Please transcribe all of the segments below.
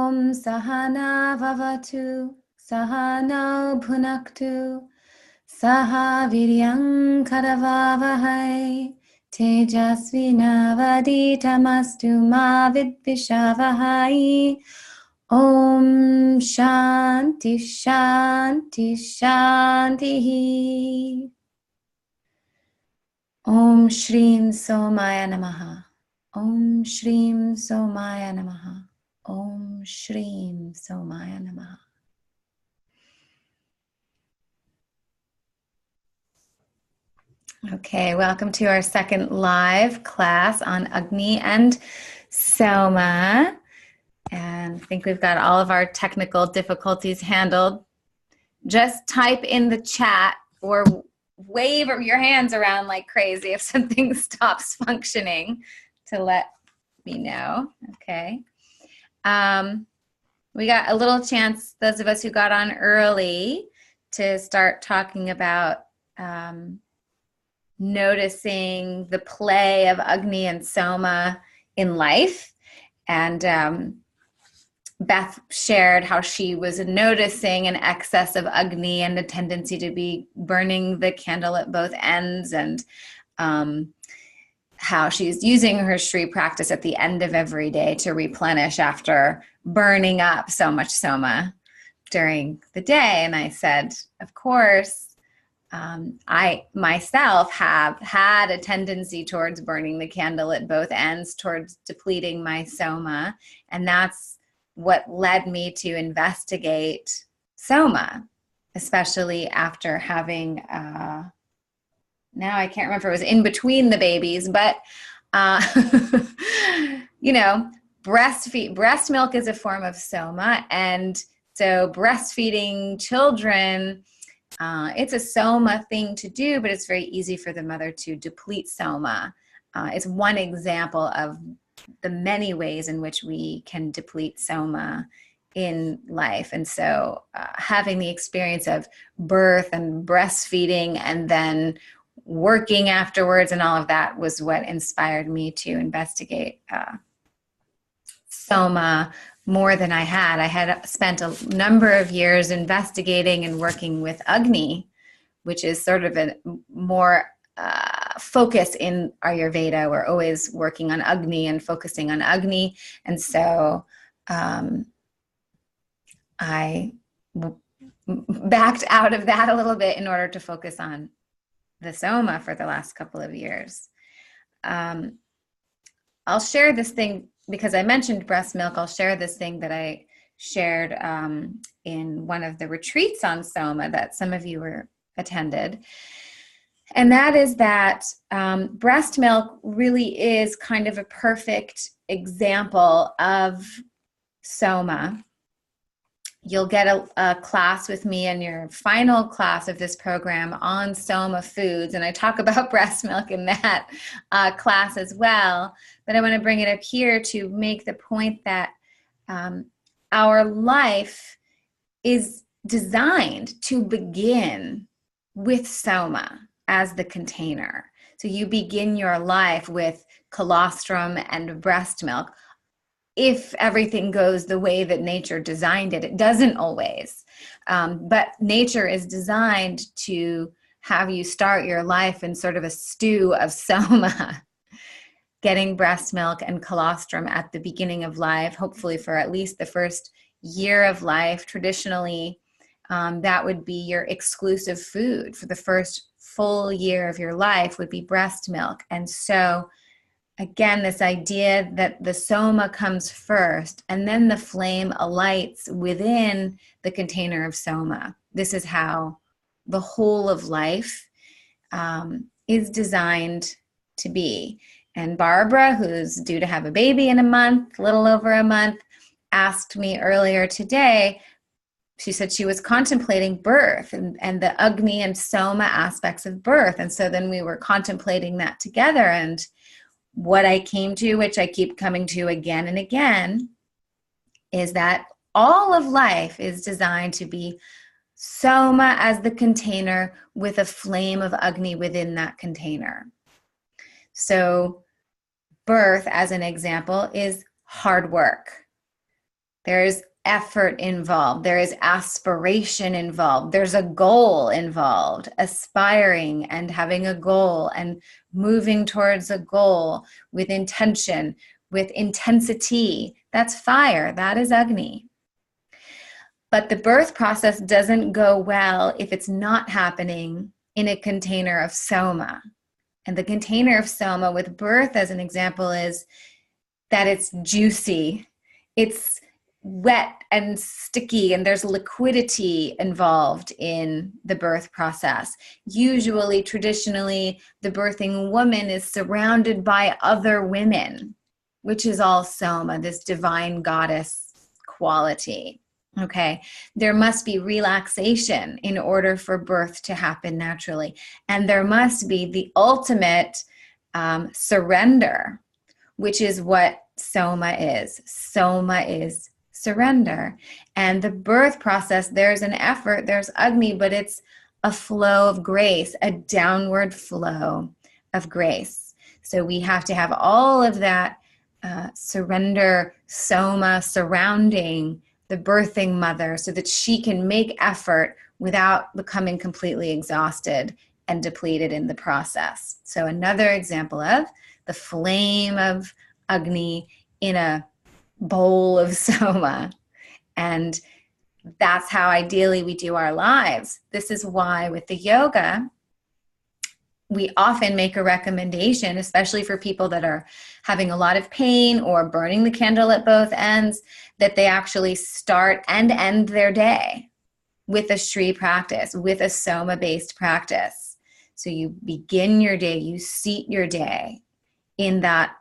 Om Sahana Vavatu Sahano Bhunaktu Saha Viryam Karavavahai Tejasvinavaditamastu ma vidvishavahai. Om Shanti Shanti Shanti. Om Shrim Somaya Namaha. Om Shrim Somaya Namaha. Om Shrim Somaya Namaha. Okay, welcome to our second live class on Agni and Soma. And I think we've got all of our technical difficulties handled. Just type in the chat or wave your hands around like crazy if something stops functioning to let me know. Okay. We got a little chance, those of us who got on early, to start talking about noticing the play of Agni and Soma in life. And Beth shared how she was noticing an excess of Agni and a tendency to be burning the candle at both ends, and how she's using her Shri practice at the end of every day to replenish after burning up so much Soma during the day. And I said, of course, I myself have had a tendency towards burning the candle at both ends, towards depleting my Soma. And that's what led me to investigate Soma, especially after having, now I can't remember, it was in between the babies, but, you know, breast milk is a form of Soma. And so breastfeeding children, it's a Soma thing to do, but it's very easy for the mother to deplete Soma. It's one example of the many ways in which we can deplete Soma in life. And so having the experience of birth and breastfeeding and then working afterwards and all of that was what inspired me to investigate Soma more than I had. I had spent a number of years investigating and working with Agni, which is sort of a more focus in Ayurveda. We're always working on Agni and focusing on Agni. And so I backed out of that a little bit in order to focus on the Soma for the last couple of years. I'll share this thing because I mentioned breast milk. I'll share this thing that I shared in one of the retreats on Soma that some of you were attended. And that is that breast milk really is kind of a perfect example of Soma. You'll get a class with me in your final class of this program on Soma foods. And I talk about breast milk in that class as well. But I want to bring it up here to make the point that our life is designed to begin with Soma as the container. So you begin your life with colostrum and breast milk. If everything goes the way that nature designed it, it doesn't always. But nature is designed to have you start your life in sort of a stew of Soma, getting breast milk and colostrum at the beginning of life, hopefully for at least the first year of life. Traditionally, that would be your exclusive food for the first full year of your life would be breast milk. And so again, this idea that the Soma comes first and then the flame alights within the container of Soma. This is how the whole of life is designed to be. And Barbara, who's due to have a baby in a month, a little over a month, asked me earlier today, she said she was contemplating birth and the Agni and Soma aspects of birth. And so then we were contemplating that together. And what I came to, which I keep coming to again and again, is that all of life is designed to be Soma as the container with a flame of Agni within that container. So birth, as an example, is hard work. There's effort involved. There is aspiration involved. There's a goal involved, aspiring and having a goal and moving towards a goal with intention, with intensity. That's fire. That is Agni. But the birth process doesn't go well if it's not happening in a container of Soma. And the container of Soma with birth, as an example, is that it's juicy. It's wet and sticky, and there's liquidity involved in the birth process. Usually, traditionally, the birthing woman is surrounded by other women, which is all Soma, this divine goddess quality. Okay, there must be relaxation in order for birth to happen naturally. And there must be the ultimate surrender, which is what Soma is. Soma is surrender. And the birth process, there's an effort, there's Agni, but it's a flow of grace, a downward flow of grace. So we have to have all of that surrender, Soma surrounding the birthing mother so that she can make effort without becoming completely exhausted and depleted in the process. So another example of the flame of Agni in a bowl of Soma. And that's how ideally we do our lives. This is why with the yoga, we often make a recommendation, especially for people that are having a lot of pain or burning the candle at both ends, that they actually start and end their day with a Shri practice, with a Soma-based practice. So you begin your day, you seat your day in that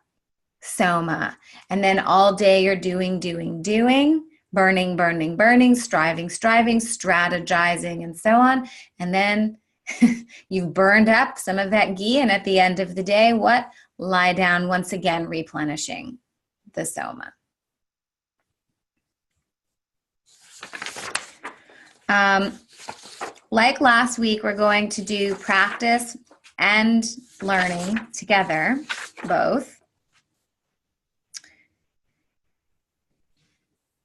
Soma. And then all day you're doing, burning, striving, strategizing, and so on. And then you've burned up some of that ghee, and at the end of the day, what? Lie down once again, replenishing the Soma. Like last week, we're going to do practice and learning together, both.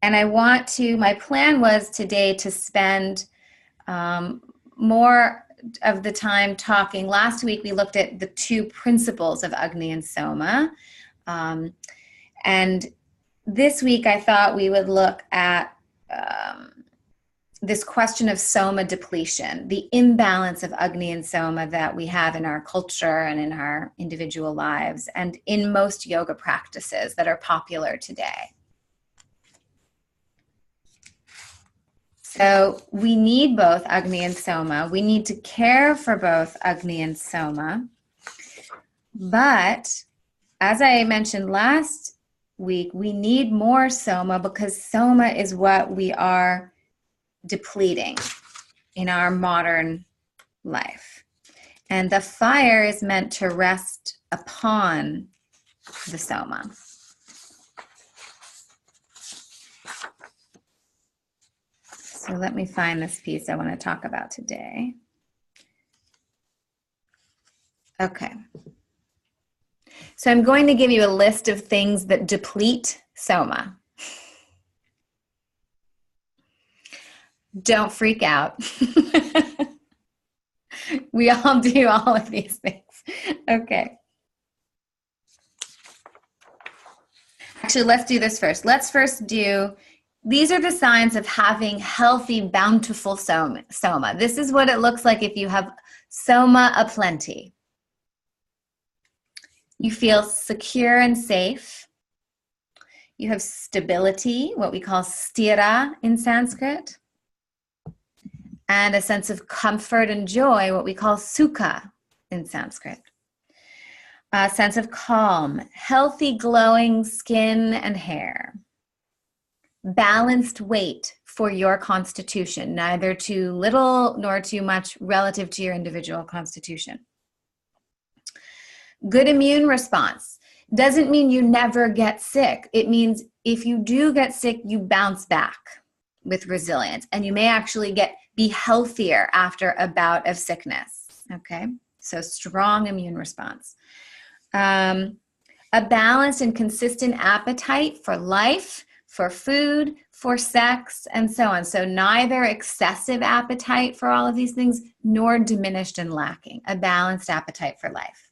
And my plan was today to spend more of the time talking. Last week we looked at the two principles of Agni and Soma. And this week I thought we would look at this question of Soma depletion, the imbalance of Agni and Soma that we have in our culture and in our individual lives and in most yoga practices that are popular today. So we need both Agni and Soma. We need to care for both Agni and Soma. But as I mentioned last week, we need more Soma because Soma is what we are depleting in our modern life. And the fire is meant to rest upon the Soma. So let me find this piece I want to talk about today. Okay. So I'm going to give you a list of things that deplete Soma. Don't freak out. We all do all of these things. Okay. Actually, let's do this first. Let's first do, these are the signs of having healthy, bountiful Soma. This is what it looks like if you have Soma aplenty. You feel secure and safe. You have stability, what we call stira in Sanskrit. And a sense of comfort and joy, what we call sukha in Sanskrit. A sense of calm, healthy, glowing skin and hair. Balanced weight for your constitution, neither too little nor too much relative to your individual constitution. Good immune response. Doesn't mean you never get sick. It means if you do get sick, you bounce back with resilience, and you may actually be healthier after a bout of sickness. Okay, so strong immune response. A balanced and consistent appetite for life, for food, for sex, and so on. So neither excessive appetite for all of these things, nor diminished and lacking. A balanced appetite for life.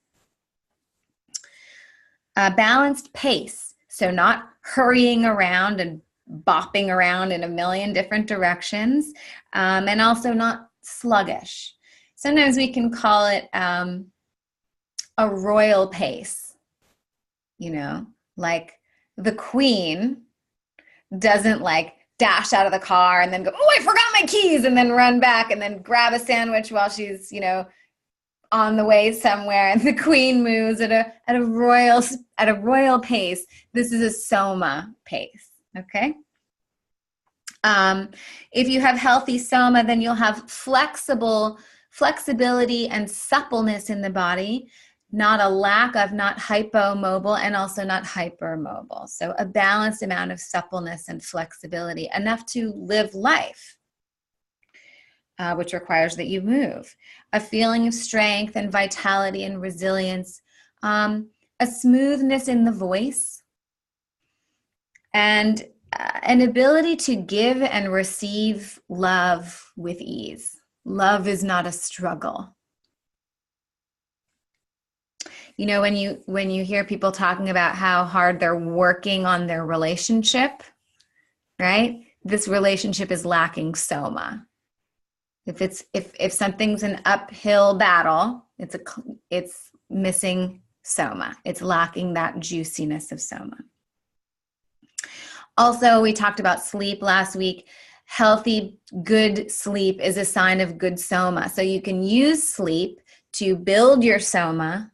A balanced pace. So not hurrying around and bopping around in a million different directions, and also not sluggish. Sometimes we can call it a royal pace, like the queen doesn't like dash out of the car and then go, oh, I forgot my keys, and then run back and then grab a sandwich while she's, on the way somewhere. And the queen moves at a royal pace. This is a Soma pace. Okay. If you have healthy Soma, then you'll have flexibility and suppleness in the body, not a lack of, not hypomobile, and also not hypermobile. So a balanced amount of suppleness and flexibility, enough to live life, which requires that you move. A feeling of strength and vitality and resilience, a smoothness in the voice, and an ability to give and receive love with ease. Love is not a struggle. When you hear people talking about how hard they're working on their relationship, right? This relationship is lacking Soma. If something's an uphill battle, it's missing Soma. It's lacking that juiciness of Soma. Also, we talked about sleep last week. Healthy, good sleep is a sign of good Soma. So you can use sleep to build your Soma.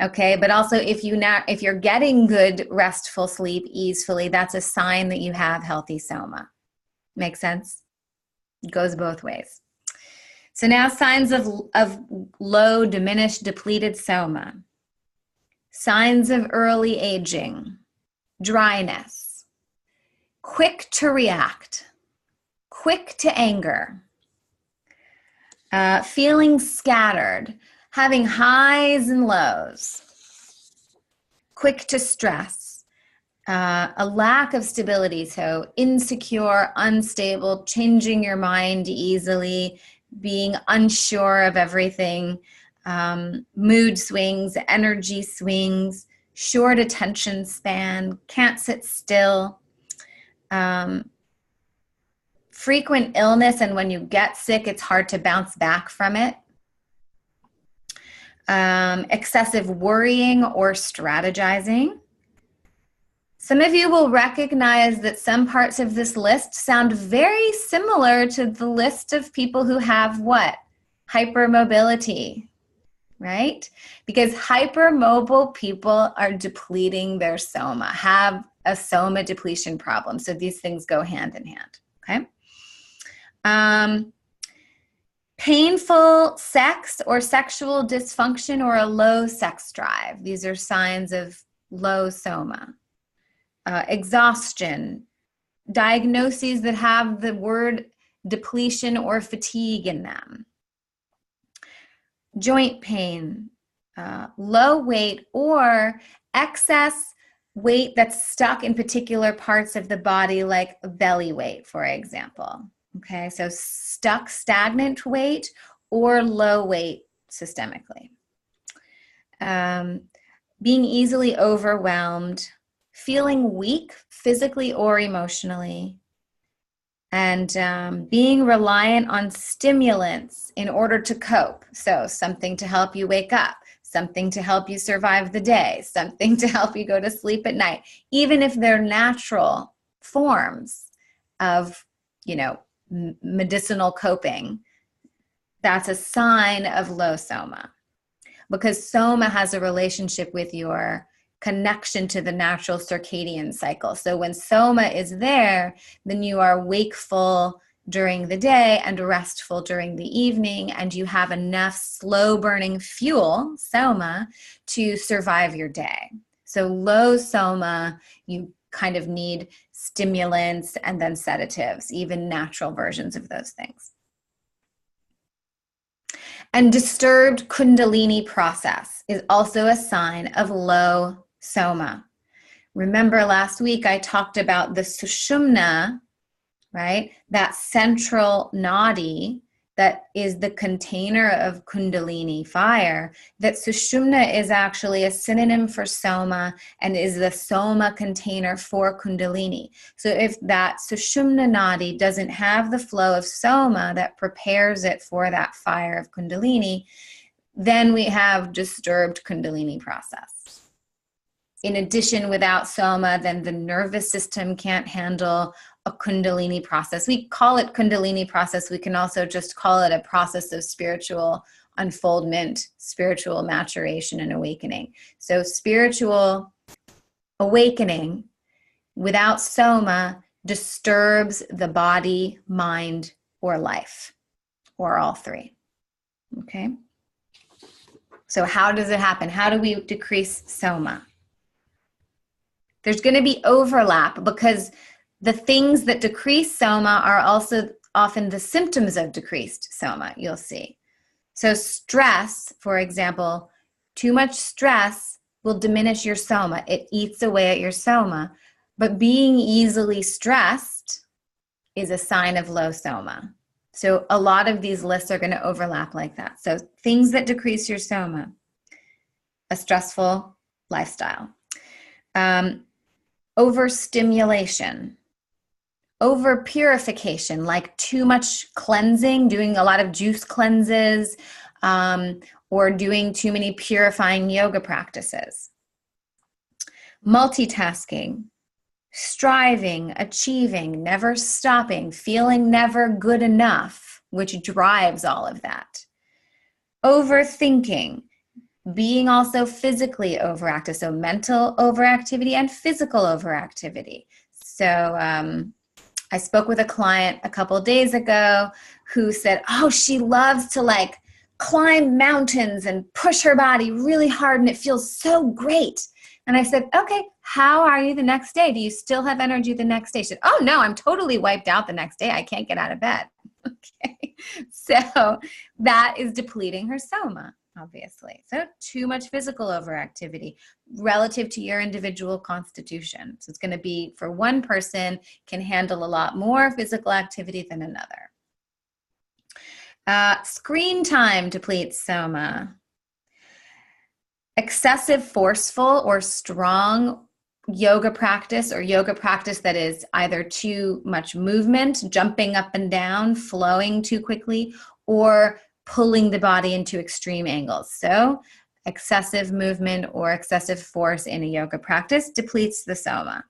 Okay, but also if you're getting good restful sleep easily, that's a sign that you have healthy Soma. Make sense? It goes both ways. So now signs of low, diminished, depleted Soma. Signs of early aging. Dryness. Quick to react. Quick to anger. Feeling scattered. Having highs and lows. Quick to stress. A lack of stability, so insecure, unstable, changing your mind easily, being unsure of everything, mood swings, energy swings, short attention span, can't sit still, frequent illness, and when you get sick, it's hard to bounce back from it. Excessive worrying or strategizing. Some of you will recognize that some parts of this list sound very similar to the list of people who have what? Hypermobility, right? Because hypermobile people are depleting their Soma, have a Soma depletion problem. So these things go hand in hand, okay? Painful sex or sexual dysfunction or a low sex drive. These are signs of low Soma. Exhaustion, diagnoses that have the word depletion or fatigue in them. Joint pain, low weight, or excess weight that's stuck in particular parts of the body, like belly weight, for example. Okay, so stuck, stagnant weight or low weight systemically. Being easily overwhelmed, feeling weak physically or emotionally, and being reliant on stimulants in order to cope. So something to help you wake up, something to help you survive the day, something to help you go to sleep at night, even if they're natural forms of, medicinal coping. That's a sign of low Soma, because Soma has a relationship with your connection to the natural circadian cycle. So when Soma is there, then you are wakeful during the day and restful during the evening, and you have enough slow burning fuel, Soma, to survive your day. So low Soma, you kind of need stimulants and then sedatives, even natural versions of those things. And disturbed Kundalini process is also a sign of low Soma. Remember last week I talked about the Sushumna, right? That central nadi that is the container of Kundalini fire, that Sushumna is actually a synonym for Soma and is the Soma container for Kundalini. So if that Sushumna nadi doesn't have the flow of Soma that prepares it for that fire of Kundalini, then we have disturbed Kundalini process. In addition, without Soma, then the nervous system can't handle a Kundalini process. We call it Kundalini process. We can also just call it a process of spiritual unfoldment, spiritual maturation and awakening. So spiritual awakening without Soma disturbs the body, mind, or life, or all three. Okay? So how does it happen? How do we decrease Soma? There's going to be overlap because the things that decrease Soma are also often the symptoms of decreased Soma, you'll see. So stress, for example, too much stress will diminish your Soma. It eats away at your Soma. But being easily stressed is a sign of low Soma. So a lot of these lists are going to overlap like that. So things that decrease your Soma: a stressful lifestyle, overstimulation, over purification, like too much cleansing, doing a lot of juice cleanses, or doing too many purifying yoga practices, multitasking, striving, achieving, never stopping, feeling never good enough, which drives all of that, overthinking, being also physically overactive, so mental overactivity and physical overactivity. So I spoke with a client a couple of days ago who said, oh, she loves to like climb mountains and push her body really hard and it feels so great. And I said, okay, how are you the next day? Do you still have energy the next day? She said, oh no, I'm totally wiped out the next day. I can't get out of bed. Okay, so that is depleting her Soma, obviously. So too much physical overactivity relative to your individual constitution. So it's going to be, for one person, can handle a lot more physical activity than another. Screen time depletes Soma. Excessive forceful or strong yoga practice, or yoga practice that is either too much movement, jumping up and down, flowing too quickly, or pulling the body into extreme angles. So excessive movement or excessive force in a yoga practice depletes the Soma.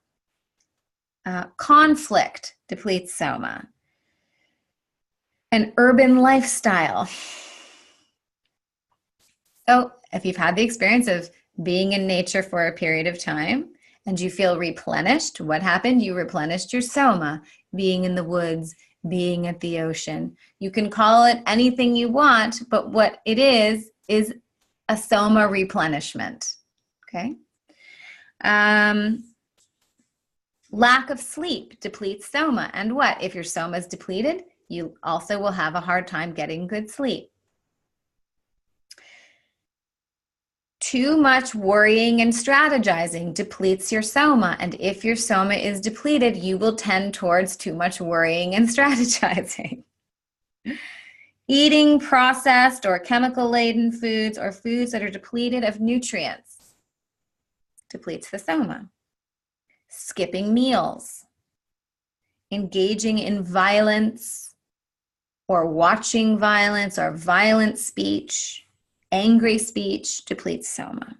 Conflict depletes Soma. An urban lifestyle. So if you've had the experience of being in nature for a period of time and you feel replenished, what happened? You replenished your Soma, being in the woods, being at the ocean. You can call it anything you want, but what it is a Soma replenishment. Okay. Lack of sleep depletes Soma. And what? If your Soma is depleted, you also will have a hard time getting good sleep. Too much worrying and strategizing depletes your Soma. And if your Soma is depleted, you will tend towards too much worrying and strategizing. Eating processed or chemical-laden foods or foods that are depleted of nutrients depletes the Soma. Skipping meals. Engaging in violence or watching violence or violent speech, angry speech depletes Soma.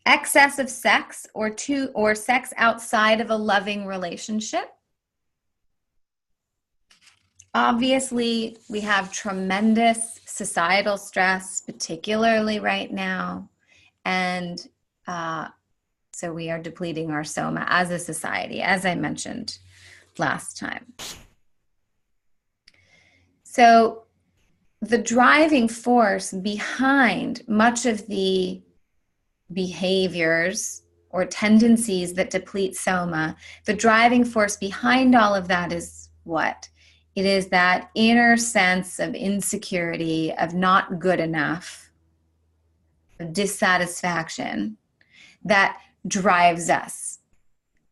Excess of sex or sex outside of a loving relationship. Obviously, we have tremendous societal stress, particularly right now. And so we are depleting our Soma as a society, as I mentioned last time. So the driving force behind much of the behaviors or tendencies that deplete Soma, the driving force behind all of that is what? It is that inner sense of insecurity, of not good enough, of dissatisfaction, that drives us.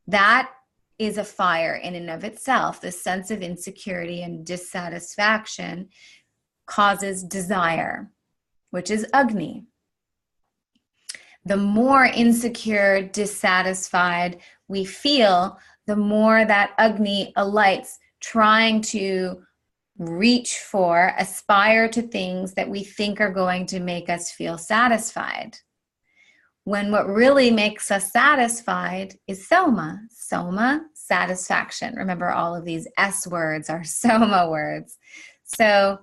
That is a fire in and of itself. The sense of insecurity and dissatisfaction causes desire, which is Agni. The more insecure, dissatisfied we feel, the more that Agni alights, trying to reach for, aspire to things that we think are going to make us feel satisfied. When what really makes us satisfied is Soma. Soma, satisfaction. Remember, all of these S words are Soma words. So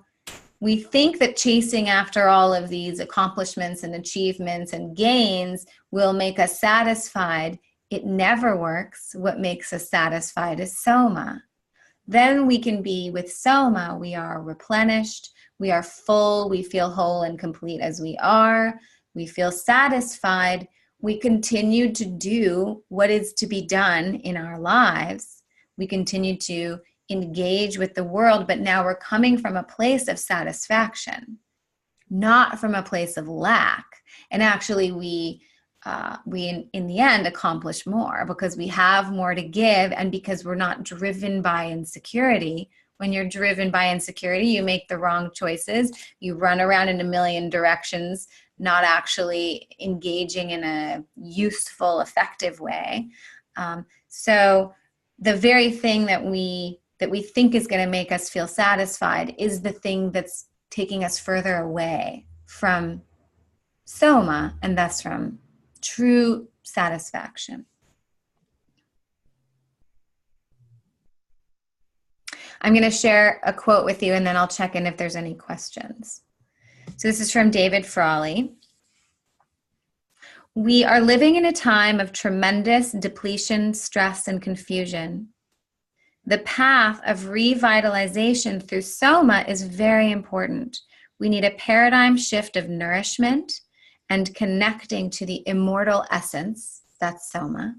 we think that chasing after all of these accomplishments and achievements and gains will make us satisfied. It never works. What makes us satisfied is Soma. Then we can be with Soma. We are replenished. We are full. We feel whole and complete as we are. We feel satisfied. We continue to do what is to be done in our lives. We continue to engage with the world, but now we're coming from a place of satisfaction, not from a place of lack. And actually we in the end accomplish more because we have more to give, and because we're not driven by insecurity. When you're driven by insecurity, you make the wrong choices. You run around in a million directions, not actually engaging in a useful, effective way. So the very thing that we think is going to make us feel satisfied is the thing that's taking us further away from Soma, and thus from true satisfaction. I'm going to share a quote with you, and then I'll check in if there's any questions. So this is from David Frawley. We are living in a time of tremendous depletion, stress, and confusion. The path of revitalization through Soma is very important. We need a paradigm shift of nourishment and connecting to the immortal essence, that's Soma,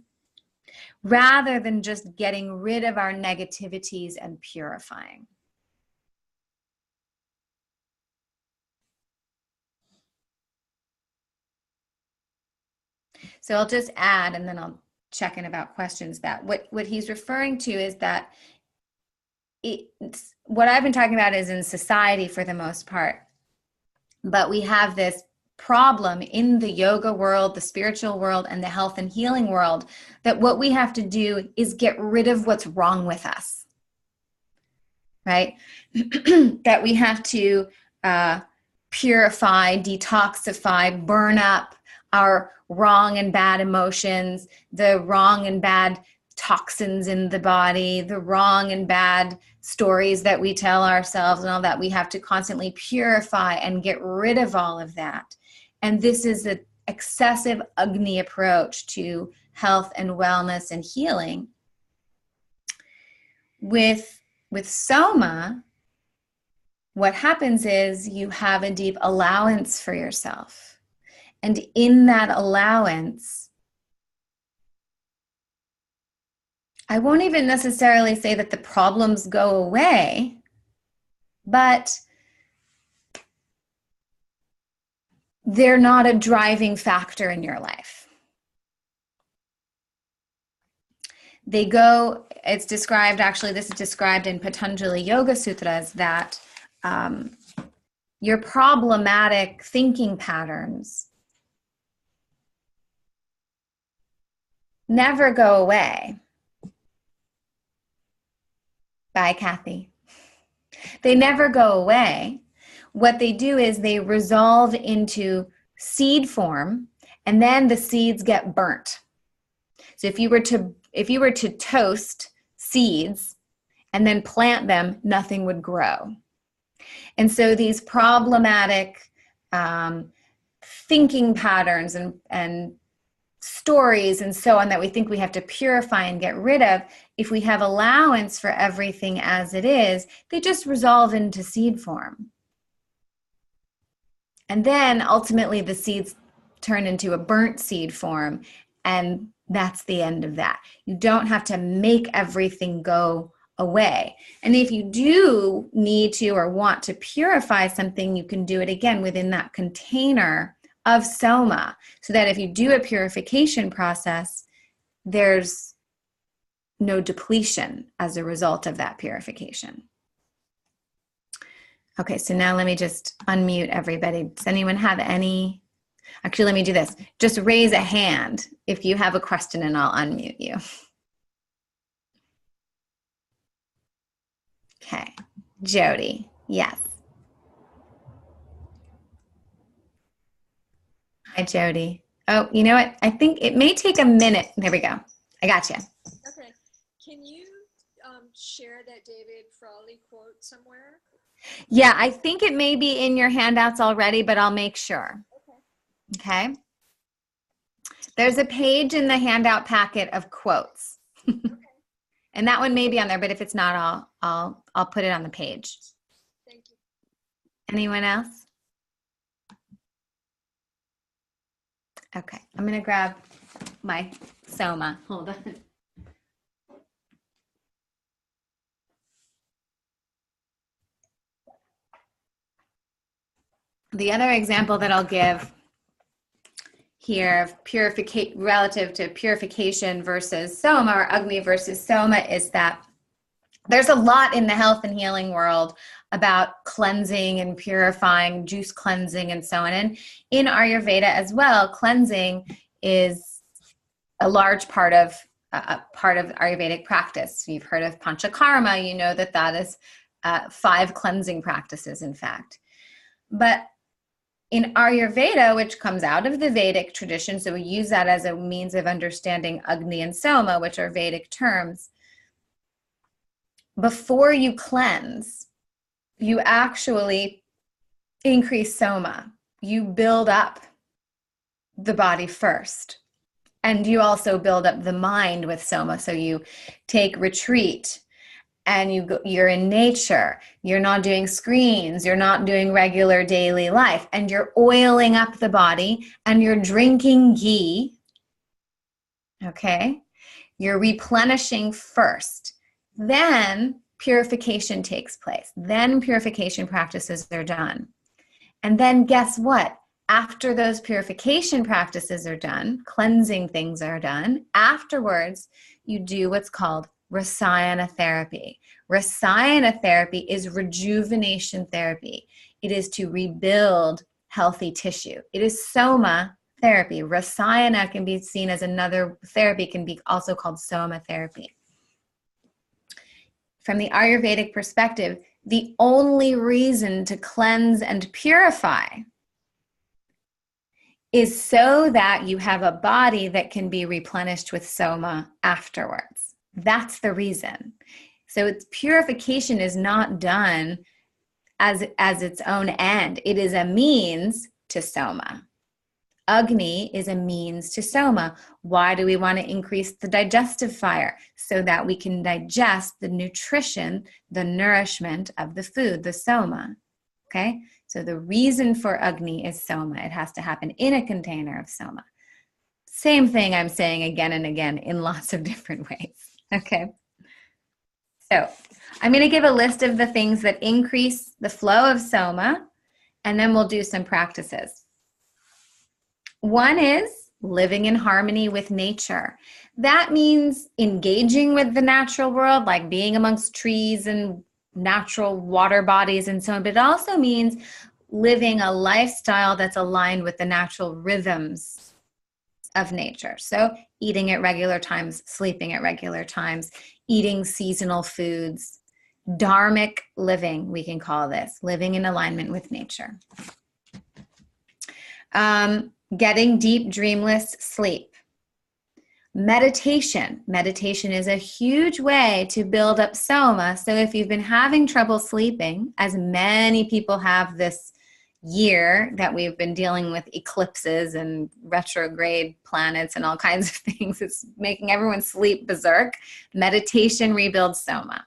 rather than just getting rid of our negativities and purifying. So I'll just add, and then I'll check in about questions, that what he's referring to is that what I've been talking about is in society for the most part, but we have this problem in the yoga world, the spiritual world, and the health and healing world, that what we have to do is get rid of what's wrong with us, right? That we have to purify, detoxify, burn up our wrong and bad emotions, the wrong and bad toxins in the body, the wrong and bad stories that we tell ourselves and all that. We have to constantly purify and get rid of all of that. And this is an excessive Agni approach to health and wellness and healing. With Soma, what happens is you have a deep allowance for yourself. And in that allowance, I won't even necessarily say that the problems go away, but they're not a driving factor in your life. They go, it's described, actually this is described in Patanjali Yoga Sutras, that your problematic thinking patterns never go away. Bye, Kathy. They never go away. What they do is they resolve into seed form, and then the seeds get burnt. So if you were to toast seeds and then plant them, nothing would grow. And so these problematic thinking patterns and stories and so on that we think we have to purify and get rid of, if we have allowance for everything as it is, they just resolve into seed form. And then ultimately the seeds turn into a burnt seed form, and that's the end of that. You don't have to make everything go away. And if you do need to or want to purify something, you can do it again within that container of Soma, so that if you do a purification process, there's no depletion as a result of that purification. Okay, so now let me just unmute everybody. Does anyone have any? Actually, let me do this. Just raise a hand if you have a question and I'll unmute you. Okay, Jody, yes. Hi, Jody. Oh, you know what? I think it may take a minute. There we go. I got you. Okay. Can you share that David Frawley quote somewhere? Yeah, I think it may be in your handouts already, but I'll make sure. Okay. Okay. There's a page in the handout packet of quotes. Okay. And that one may be on there, but if it's not, I'll put it on the page. Thank you. Anyone else? Okay, I'm gonna grab my Soma. Hold on. The other example that I'll give here of purification relative to purification versus Soma, or Agni versus Soma, is that there's a lot in the health and healing world about cleansing and purifying, juice cleansing and so on. And in Ayurveda as well, cleansing is a large part of Ayurvedic practice. You've heard of Panchakarma, you know that is 5 cleansing practices, in fact. But in Ayurveda, which comes out of the Vedic tradition, so we use that as a means of understanding Agni and Soma, which are Vedic terms. Before you cleanse, you actually increase Soma. You build up the body first. And you also build up the mind with Soma. So you take retreat and you're in nature. You're not doing screens. You're not doing regular daily life. And you're oiling up the body and you're drinking ghee. Okay? You're replenishing first. Then purification takes place. Then purification practices are done. And then guess what? After those purification practices are done, cleansing things are done, afterwards, you do what's called Rasayana therapy. Rasayana therapy is rejuvenation therapy. It is to rebuild healthy tissue. It is Soma therapy. Rasayana can be seen as another therapy, can be also called Soma therapy. From the Ayurvedic perspective, the only reason to cleanse and purify is so that you have a body that can be replenished with Soma afterwards. That's the reason. So its purification is not done as its own end. It is a means to Soma. Agni is a means to Soma. Why do we want to increase the digestive fire? So that we can digest the nutrition, the nourishment of the food, the Soma. Okay? So the reason for Agni is Soma. It has to happen in a container of Soma. Same thing I'm saying again and again in lots of different ways. Okay? So I'm going to give a list of the things that increase the flow of Soma, and then we'll do some practices. One is living in harmony with nature. That means engaging with the natural world, like being amongst trees and natural water bodies and so on, but it also means living a lifestyle that's aligned with the natural rhythms of nature. So eating at regular times, sleeping at regular times, eating seasonal foods, dharmic living, we can call this, living in alignment with nature. Getting deep, dreamless sleep. Meditation. Meditation is a huge way to build up Soma. So if you've been having trouble sleeping, as many people have this year that we've been dealing with eclipses and retrograde planets and all kinds of things, it's making everyone sleep berserk. Meditation rebuilds Soma.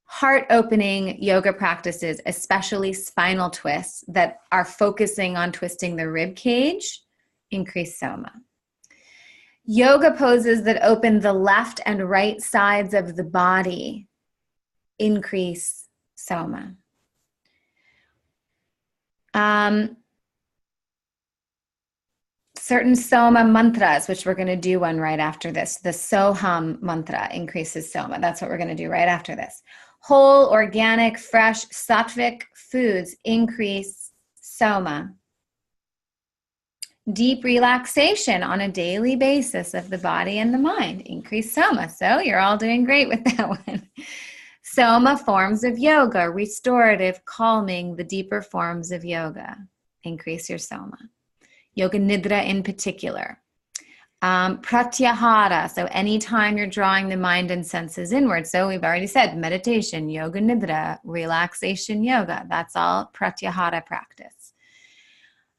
Heart-opening yoga practices, especially spinal twists that are focusing on twisting the rib cage, increase Soma. Yoga poses that open the left and right sides of the body, increase Soma. Um, certain Soma mantras, which we're going to do one right after this. The Soham mantra increases Soma. That's what we're going to do right after this. Whole, organic, fresh, sattvic foods increase Soma. Deep relaxation on a daily basis of the body and the mind increase Soma. So you're all doing great with that one. Soma forms of yoga, restorative, calming, the deeper forms of yoga. Increase your Soma. Yoga Nidra in particular. Pratyahara, so anytime you're drawing the mind and senses inward. So we've already said meditation, Yoga Nidra, relaxation yoga. That's all Pratyahara practice.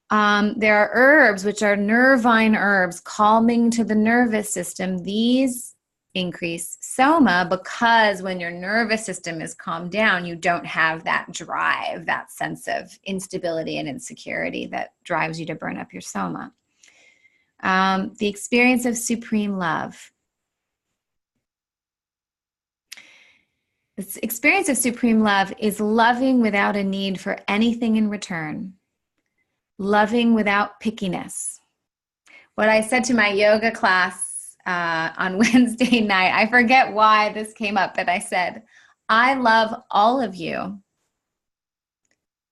There are herbs, which are nervine herbs, calming to the nervous system. These increase Soma because when your nervous system is calmed down, you don't have that drive, that sense of instability and insecurity that drives you to burn up your Soma. The experience of supreme love. This experience of supreme love is loving without a need for anything in return. Loving without pickiness. What I said to my yoga class on Wednesday night, I forget why this came up, but I said, I love all of you.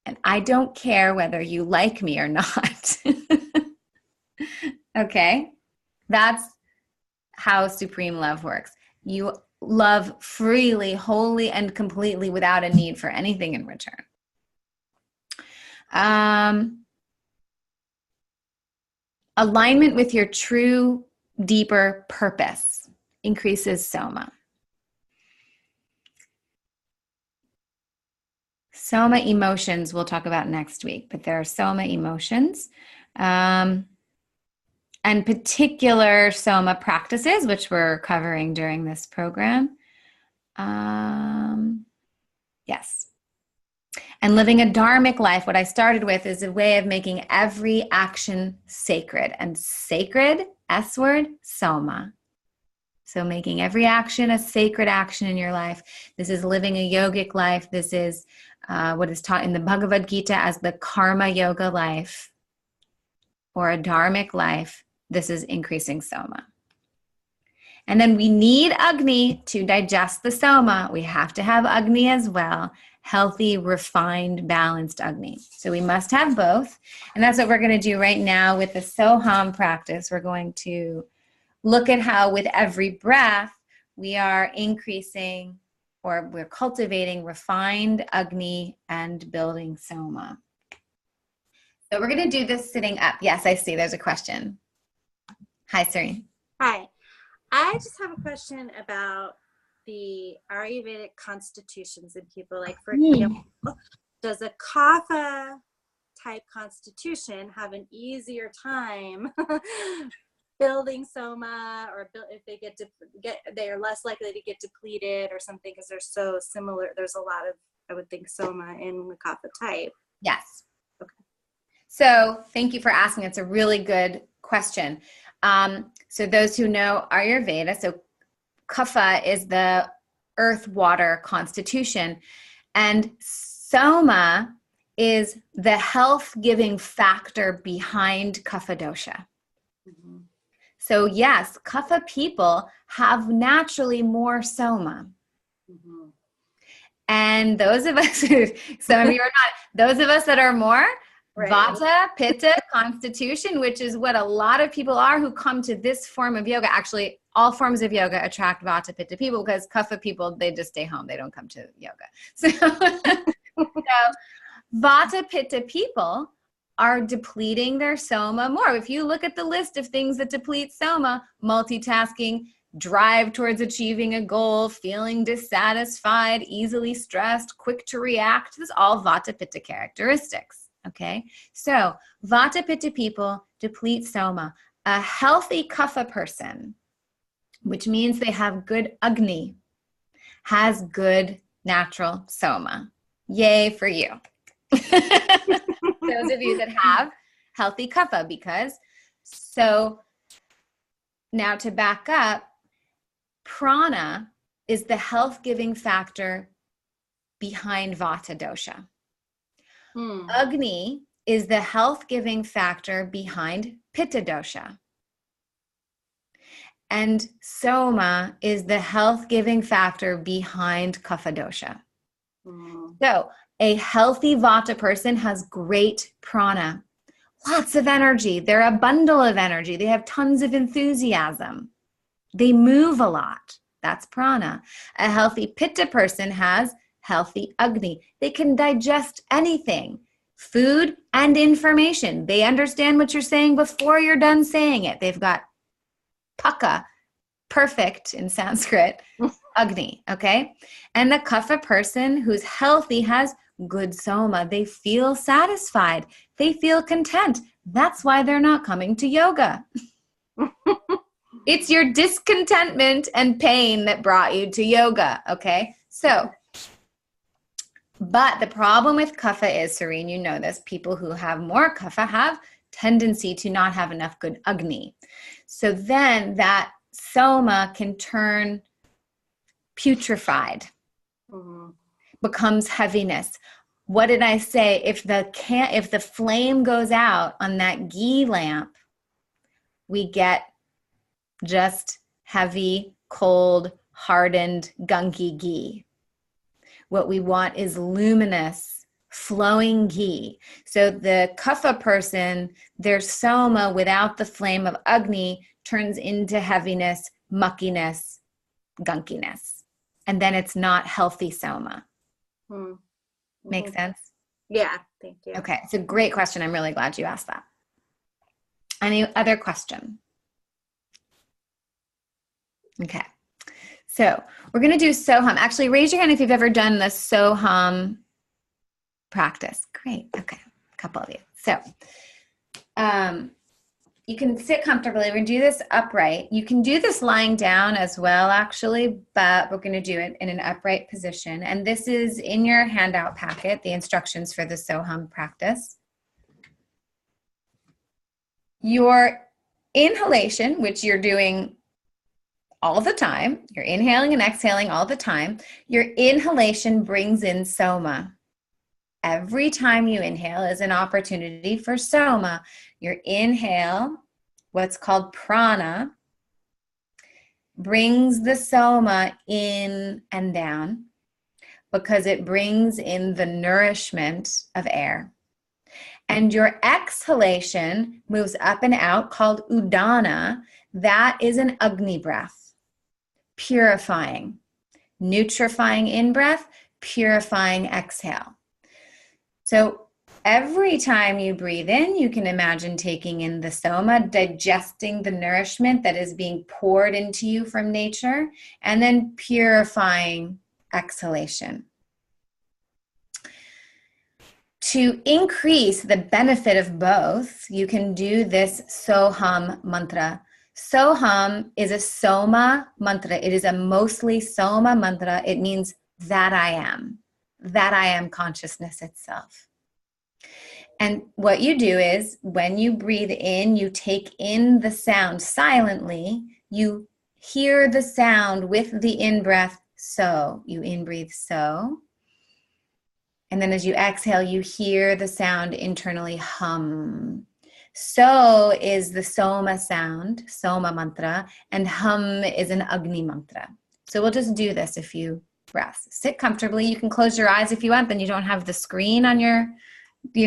And I don't care whether you like me or not. Okay? That's how supreme love works. You love freely, wholly, and completely without a need for anything in return. Alignment with your true, deeper purpose increases Soma. Soma emotions we'll talk about next week, but there are Soma emotions. And particular Soma practices, which we're covering during this program. Yes. And living a dharmic life, what I started with is a way of making every action sacred. And sacred, S word, Soma. So making every action a sacred action in your life. This is living a yogic life. This is what is taught in the Bhagavad Gita as the karma yoga life or a dharmic life. This is increasing Soma. And then we need Agni to digest the Soma. We have to have Agni as well. Healthy, refined, balanced Agni. So we must have both. And that's what we're going to do right now with the Soham practice. We're going to look at how with every breath we are increasing or we're cultivating refined Agni and building Soma. So we're going to do this sitting up. Yes, I see. There's a question. Hi, Serene. Hi. I just have a question about the Ayurvedic constitutions in people. Like, for example, does a Kapha type constitution have an easier time building Soma, or if they they are less likely to get depleted or something because they're so similar? There's a lot of, I would think, Soma in the Kapha type. Yes. Okay. So thank you for asking. It's a really good question. So those who know Ayurveda, so Kapha is the earth water constitution, and Soma is the health giving factor behind Kapha dosha. Mm-hmm. So yes, Kapha people have naturally more Soma. Mm-hmm. And those of us who, some of you are not, those of us that are more, right. Vata, Pitta, constitution, which is what a lot of people are who come to this form of yoga. Actually, all forms of yoga attract Vata, Pitta people because Kapha people, they just stay home. They don't come to yoga. So Vata, Pitta people are depleting their Soma more. If you look at the list of things that deplete Soma, multitasking, drive towards achieving a goal, feeling dissatisfied, easily stressed, quick to react, this is all Vata, Pitta characteristics. Okay, so Vata Pitta people deplete Soma. A healthy Kapha person, which means they have good Agni, has good natural Soma. Yay for you. Those of you that have healthy Kapha, because so now to back up, prana is the health-giving factor behind Vata dosha. Agni is the health-giving factor behind Pitta dosha. And Soma is the health-giving factor behind Kapha dosha. So a healthy Vata person has great prana, lots of energy. They're a bundle of energy. They have tons of enthusiasm. They move a lot. That's prana. A healthy Pitta person has healthy Agni. They can digest anything, food and information. They understand what you're saying before you're done saying it. They've got Paka, perfect in Sanskrit, Agni, okay? And the Kapha person who's healthy has good Soma. They feel satisfied. They feel content. That's why they're not coming to yoga. It's your discontentment and pain that brought you to yoga, okay? So, but the problem with Kapha is, Serene, you know this, people who have more Kapha have tendency to not have enough good Agni. So then that Soma can turn putrefied, becomes heaviness. What did I say? If the flame goes out on that ghee lamp, we get just heavy, cold, hardened, gunky ghee. What we want is luminous, flowing ghee. So the Kapha person, their Soma without the flame of Agni turns into heaviness, muckiness, gunkiness. And then it's not healthy Soma. Make sense? Yeah, thank you. Okay, it's a great question. I'm really glad you asked that. Any other question? Okay, so we're going to do Soham. Actually, raise your hand if you've ever done the Soham practice. Great. Okay, a couple of you. So you can sit comfortably. We're going to do this upright. You can do this lying down as well, actually, but we're going to do it in an upright position. And this is in your handout packet, the instructions for the Soham practice. Your inhalation, which you're doing all the time, you're inhaling and exhaling all the time, your inhalation brings in Soma. Every time you inhale is an opportunity for Soma. Your inhale, what's called prana, brings the Soma in and down because it brings in the nourishment of air. And your exhalation moves up and out, called udana. That is an Agni breath. Purifying, nutrifying in-breath, purifying exhale. So every time you breathe in, you can imagine taking in the Soma, digesting the nourishment that is being poured into you from nature, and then purifying exhalation. To increase the benefit of both, you can do this Soham mantra. Soham is a Soma mantra. It is a mostly Soma mantra. It means that I am consciousness itself. And what you do is when you breathe in, you take in the sound silently. You hear the sound with the in-breath, so. You in-breathe, so. And then as you exhale, you hear the sound internally, hum. So is the Soma sound, Soma mantra, and hum is an Agni mantra. So we'll just do this a few breaths. Sit comfortably. You can close your eyes if you want, then you don't have the screen on you're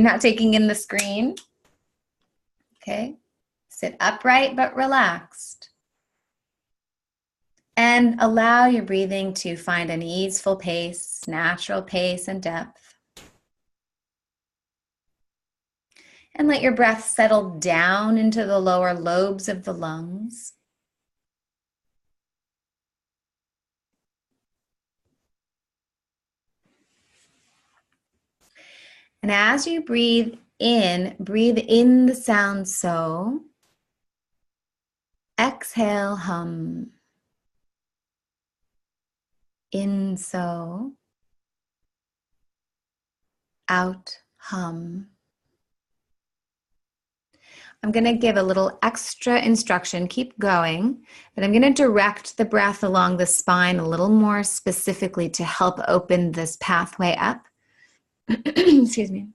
not taking in the screen. Okay. Sit upright but relaxed. And allow your breathing to find an easeful pace, natural pace and depth. And let your breath settle down into the lower lobes of the lungs. And as you breathe in the sound so. Exhale, hum. In so. Out, hum. I'm going to give a little extra instruction. Keep going, but I'm going to direct the breath along the spine a little more specifically to help open this pathway up. Excuse me.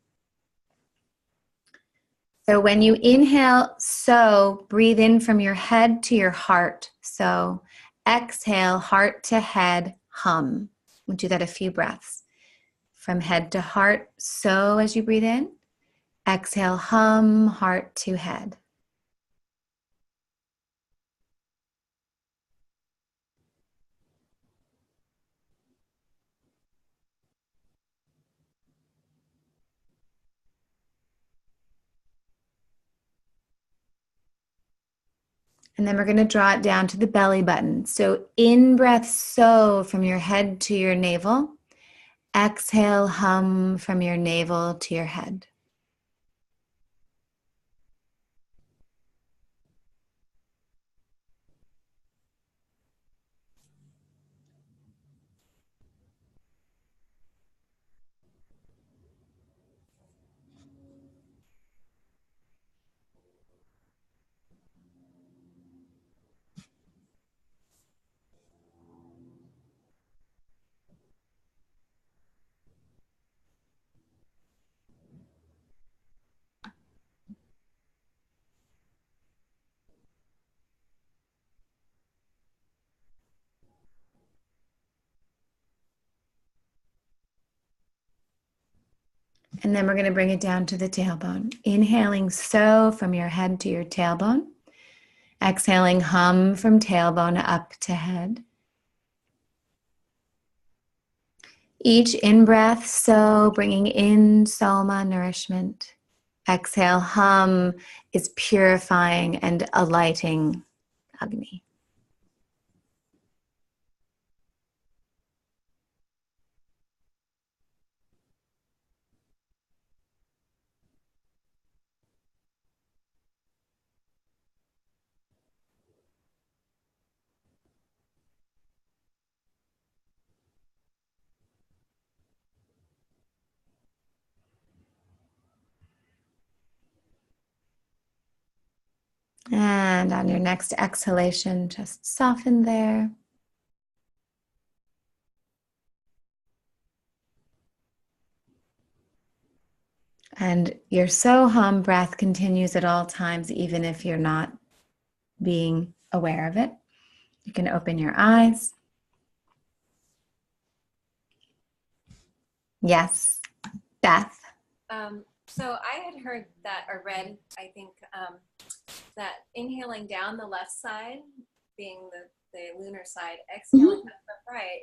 So when you inhale, so breathe in from your head to your heart. So exhale, heart to head, hum. We'll do that a few breaths. From head to heart, so as you breathe in. Exhale, hum, heart to head. And then we're going to draw it down to the belly button. So in breath, so from your head to your navel. Exhale, hum from your navel to your head. And then we're going to bring it down to the tailbone. Inhaling so from your head to your tailbone. Exhaling hum from tailbone up to head. Each in-breath, so bringing in Soma, nourishment. Exhale, hum is purifying and alighting Agni. And on your next exhalation, just soften there. And your so hum breath continues at all times, even if you're not being aware of it. You can open your eyes. Yes, Beth. So I had heard that or read, I think, that inhaling down the left side, being the lunar side, exhaling up the right,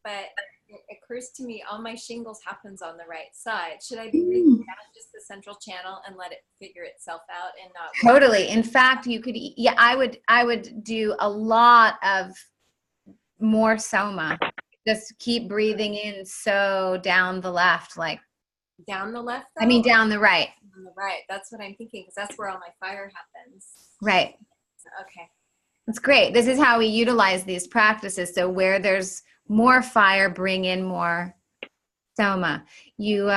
but it occurs to me all my shingles happens on the right side. Should I be breathing down just the central channel and let it figure itself out and not Totally. In fact, you could, yeah, I would do a lot of more Soma. Just keep breathing in so down the left, like down the left though? I mean down the right. On the right. That's what I'm thinking because that's where all my fire happens. Right. Okay. That's great. This is how we utilize these practices. So where there's more fire, bring in more Soma. You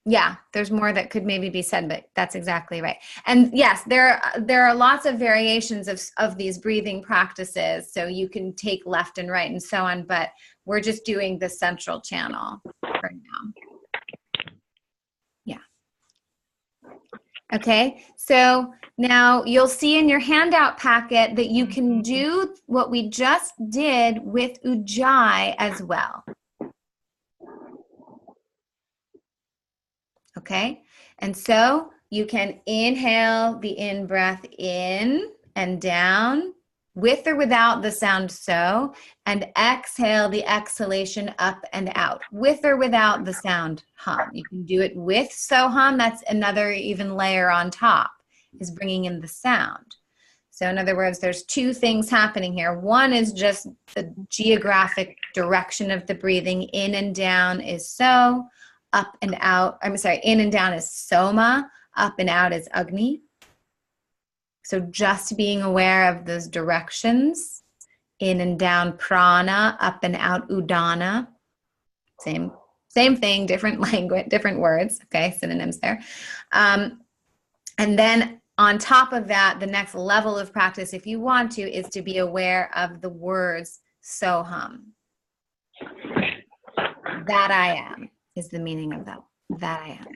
yeah, there's more that could maybe be said, but that's exactly right. And yes, there are lots of variations of these breathing practices. So you can take left and right and so on, but we're just doing the central channel for now. Yeah. Okay, so now you'll see in your handout packet that you can do what we just did with Ujjayi as well. Okay, and so you can inhale the in-breath in and down with or without the sound so, and exhale the exhalation up and out with or without the sound hum. You can do it with so hum, that's another even layer on top, is bringing in the sound. So in other words, there's two things happening here. One is just the geographic direction of the breathing. In and down is so, up and out, I'm sorry, in and down is Soma, up and out is Agni. So just being aware of those directions, in and down prana, up and out udana. Same thing, different language, different words, okay, synonyms there. And then on top of that, the next level of practice, if you want to, is to be aware of the words soham. That I am is the meaning of that. That I am.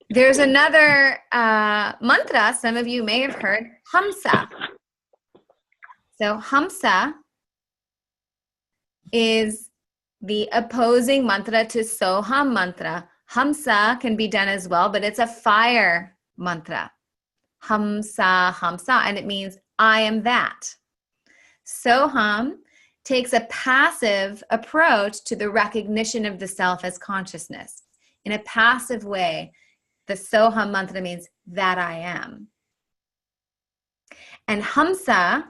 There's another mantra some of you may have heard, Hamsa. So Hamsa is the opposing mantra to Soham mantra. Hamsa can be done as well, but it's a fire mantra. Hamsa, Hamsa, and it means I am that. Soham takes a passive approach to the recognition of the self as consciousness. In a passive way, the Soham mantra means that I am. And Hamsa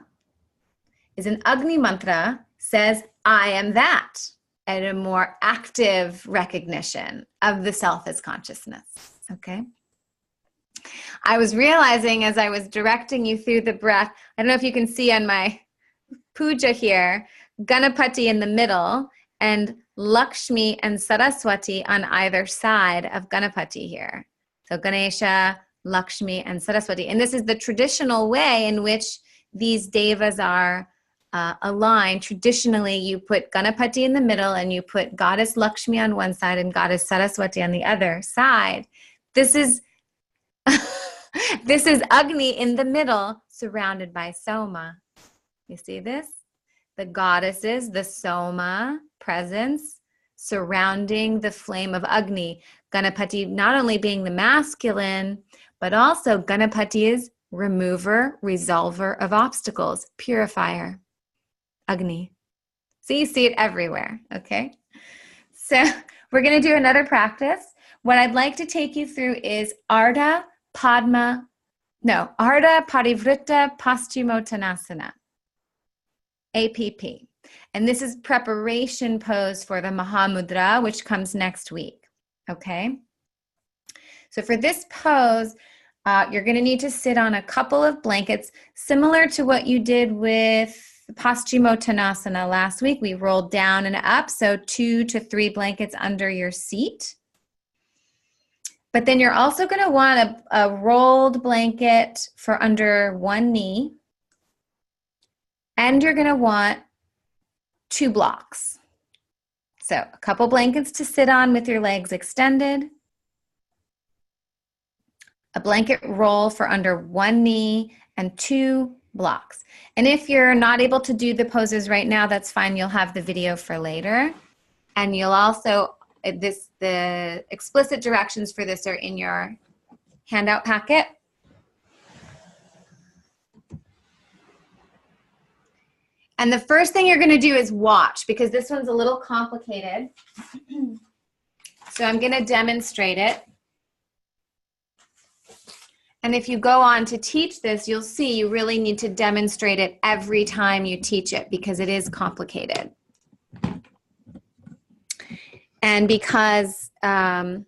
is an Agni mantra, says I am that, and a more active recognition of the self as consciousness. Okay? I was realizing as I was directing you through the breath, I don't know if you can see on my puja here, Ganapati in the middle and Lakshmi and Saraswati on either side of Ganapati here. So Ganesha, Lakshmi, and Saraswati. And this is the traditional way in which these devas are aligned. Traditionally, you put Ganapati in the middle and you put Goddess Lakshmi on one side and Goddess Saraswati on the other side. This is this is Agni in the middle, surrounded by Soma. You see this? The goddesses, the Soma presence, surrounding the flame of Agni. Ganapati not only being the masculine, but also Ganapati is remover, resolver of obstacles, purifier, Agni. So you see it everywhere, okay? So we're going to do another practice. What I'd like to take you through is Ardha Parivritta Paschimottanasana, APP. And this is preparation pose for the Mahamudra, which comes next week, okay? So for this pose, you're going to need to sit on a couple of blankets, similar to what you did with Paschimottanasana last week. We rolled down and up, so 2 to 3 blankets under your seat. But then you're also going to want a rolled blanket for under one knee. And you're going to want 2 blocks. So a couple blankets to sit on with your legs extended. A blanket roll for under one knee and 2 blocks. And if you're not able to do the poses right now, that's fine. You'll have the video for later. And you'll also, the explicit directions for this are in your handout packet. And the first thing you're going to do is watch, because this one's a little complicated. So I'm going to demonstrate it. And if you go on to teach this, you'll see you really need to demonstrate it every time you teach it, because it is complicated. And because the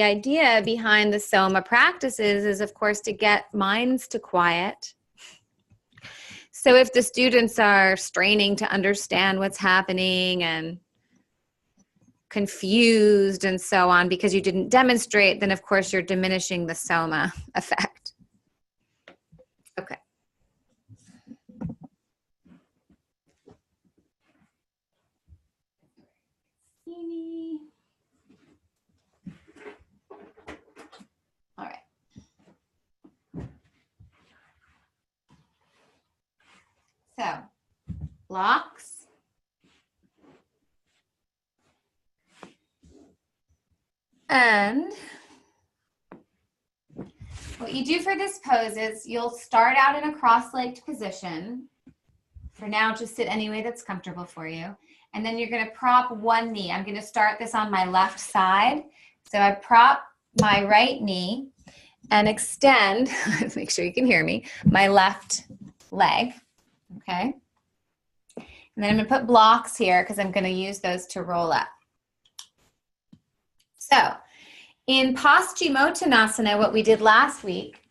idea behind the Soma practices is, of course, to get minds to quiet. So if the students are straining to understand what's happening and confused and so on because you didn't demonstrate, then of course you're diminishing the Soma effect. Okay. All right. So, blocks. And what you do for this pose is you'll start out in a cross-legged position. For now, just sit any way that's comfortable for you. And then you're going to prop one knee. I'm going to start this on my left side. So I prop my right knee and extend, make sure you can hear me, my left leg. Okay. And then I'm going to put blocks here because I'm going to use those to roll up. So in Paschimottanasana, what we did last week,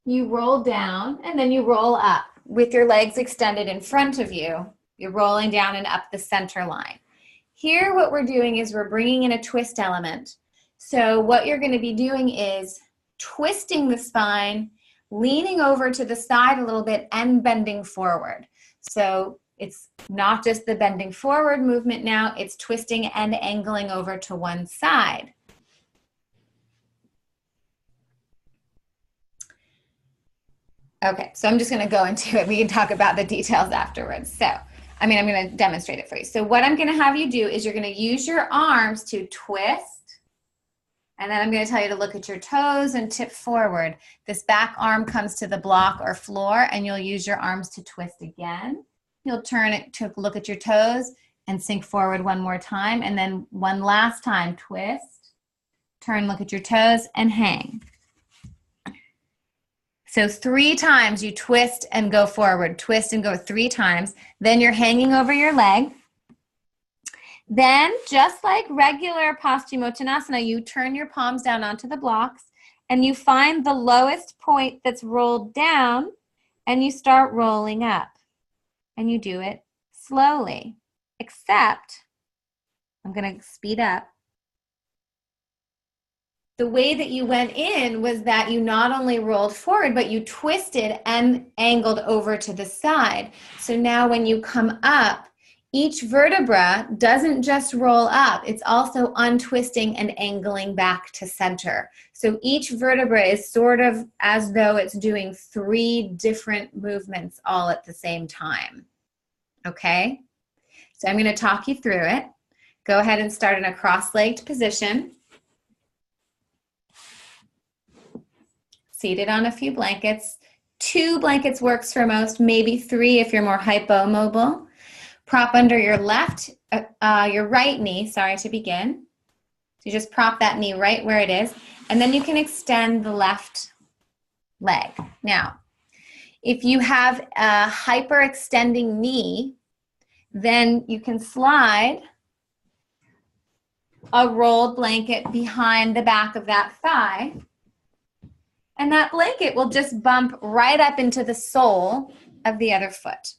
you roll down and then you roll up with your legs extended in front of you. You're rolling down and up the center line. Here, what we're doing is we're bringing in a twist element. So what you're going to be doing is twisting the spine, leaning over to the side a little bit and bending forward. So it's not just the bending forward movement now, it's twisting and angling over to one side. Okay, so I'm just going to go into it. We can talk about the details afterwards. So, I'm going to demonstrate it for you. So what I'm going to have you do is you're going to use your arms to twist, and then I'm going to tell you to look at your toes and tip forward. This back arm comes to the block or floor, and you'll use your arms to twist again. You'll turn it to look at your toes and sink forward one more time, and then one last time, twist, turn, look at your toes, and hang. So 3 times you twist and go forward, twist and go 3 times. Then you're hanging over your leg. Then, just like regular Paschimottanasana, you turn your palms down onto the blocks and you find the lowest point that's rolled down and you start rolling up. And you do it slowly, except, I'm going to speed up. The way that you went in was that you not only rolled forward, but you twisted and angled over to the side. So now when you come up, each vertebra doesn't just roll up, it's also untwisting and angling back to center. So each vertebra is sort of as though it's doing 3 different movements all at the same time. Okay? So I'm going to talk you through it. Go ahead and start in a cross-legged position. Seated on a few blankets. 2 blankets works for most, maybe 3 if you're more hypomobile. Prop under your right knee, to begin. So you just prop that knee right where it is, and then you can extend the left leg. Now, if you have a hyperextending knee, then you can slide a rolled blanket behind the back of that thigh. And that blanket will just bump right up into the sole of the other foot.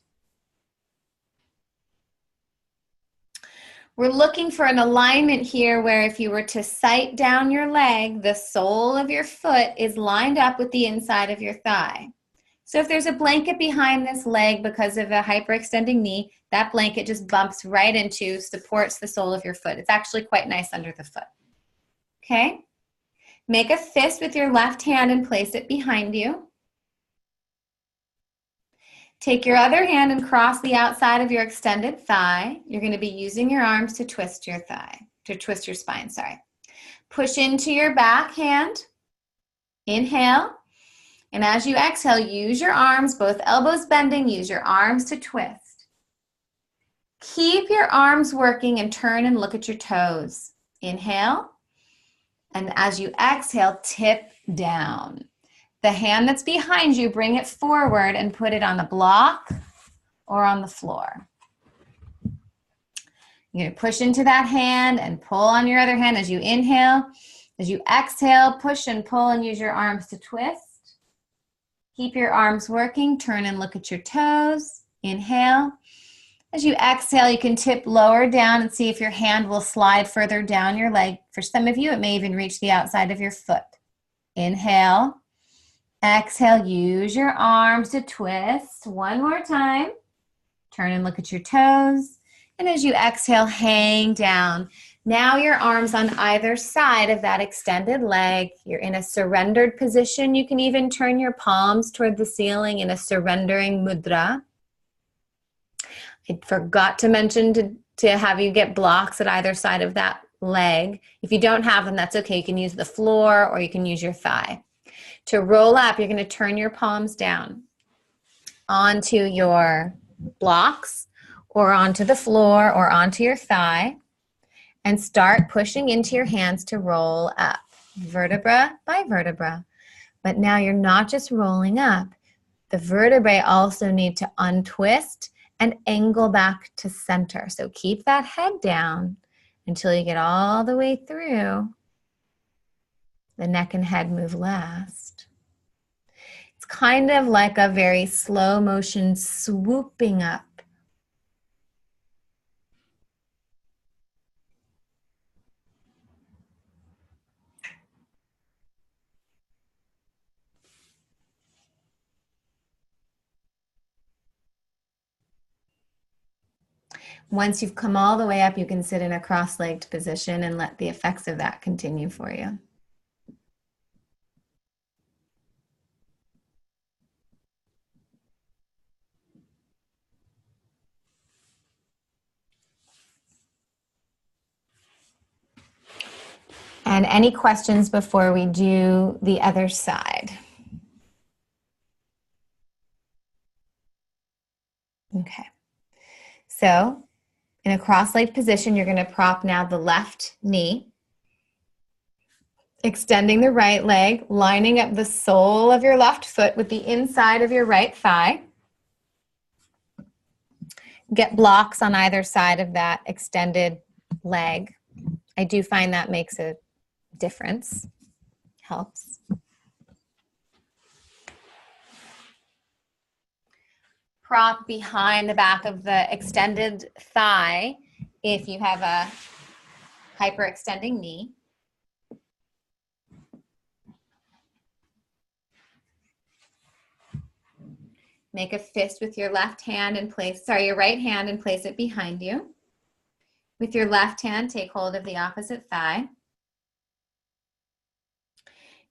We're looking for an alignment here where if you were to sight down your leg, the sole of your foot is lined up with the inside of your thigh. So if there's a blanket behind this leg because of a hyperextending knee, that blanket just bumps right into, supports the sole of your foot. It's actually quite nice under the foot. Okay? Make a fist with your left hand and place it behind you. Take your other hand and cross the outside of your extended thigh. You're going to be using your arms to twist your spine, Push into your back hand. Inhale. And as you exhale, use your arms, both elbows bending, use your arms to twist. Keep your arms working and turn and look at your toes. Inhale. And as you exhale, tip down. The hand that's behind you, bring it forward and put it on the block or on the floor. You're going to push into that hand and pull on your other hand as you inhale. As you exhale, push and pull and use your arms to twist. Keep your arms working. Turn and look at your toes. Inhale. As you exhale, you can tip lower down and see if your hand will slide further down your leg. For some of you, it may even reach the outside of your foot. Inhale. Exhale, use your arms to twist. One more time. Turn and look at your toes. And as you exhale, hang down. Now your arms on either side of that extended leg. You're in a surrendered position. You can even turn your palms toward the ceiling in a surrendering mudra. I forgot to mention to have you get blocks at either side of that leg. If you don't have them, that's okay. You can use the floor or you can use your thigh. To roll up, you're going to turn your palms down onto your blocks or onto the floor or onto your thigh and start pushing into your hands to roll up, vertebra by vertebra. But now you're not just rolling up. The vertebrae also need to untwist and angle back to center. So keep that head down until you get all the way through. The neck and head move last. It's kind of like a very slow motion swooping up. Once you've come all the way up, you can sit in a cross-legged position and let the effects of that continue for you. And any questions before we do the other side? Okay. So in a cross-legged position, you're going to prop now the left knee, extending the right leg, lining up the sole of your left foot with the inside of your right thigh. Get blocks on either side of that extended leg. I do find that makes a difference, helps. Prop behind the back of the extended thigh if you have a hyperextending knee. Make a fist with your left hand and your right hand and place it behind you. With your left hand, take hold of the opposite thigh.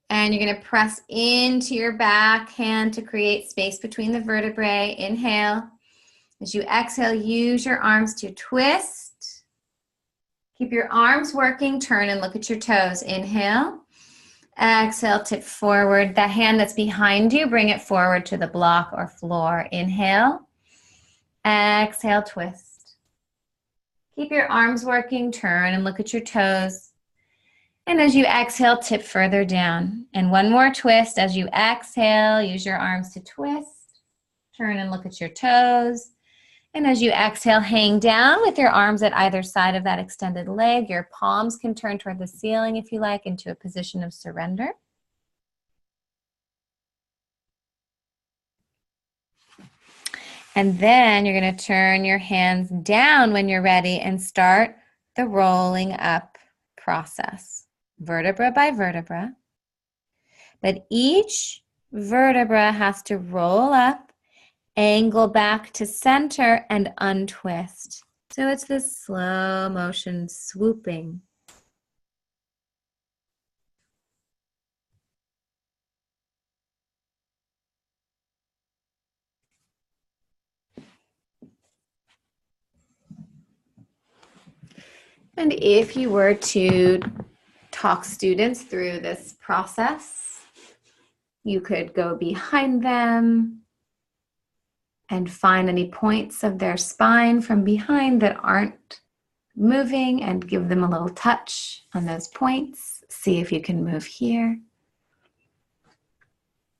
And you're going to press into your back hand to create space between the vertebrae. Inhale. As you exhale, use your arms to twist. Keep your arms working. Turn and look at your toes. Inhale. Exhale, tip forward. The hand that's behind you, bring it forward to the block or floor. Inhale. Exhale, twist. Keep your arms working. Turn and look at your toes. And as you exhale, tip further down. And one more twist. As you exhale, use your arms to twist. Turn and look at your toes. And as you exhale, hang down with your arms at either side of that extended leg. Your palms can turn toward the ceiling if you like, into a position of surrender. And then you're going to turn your hands down when you're ready and start the rolling up process, vertebra by vertebra. But each vertebra has to roll up, angle back to center, and untwist. So it's this slow motion swooping. And if you were to talk students through this process, you could go behind them and find any points of their spine from behind that aren't moving and give them a little touch on those points. See if you can move here.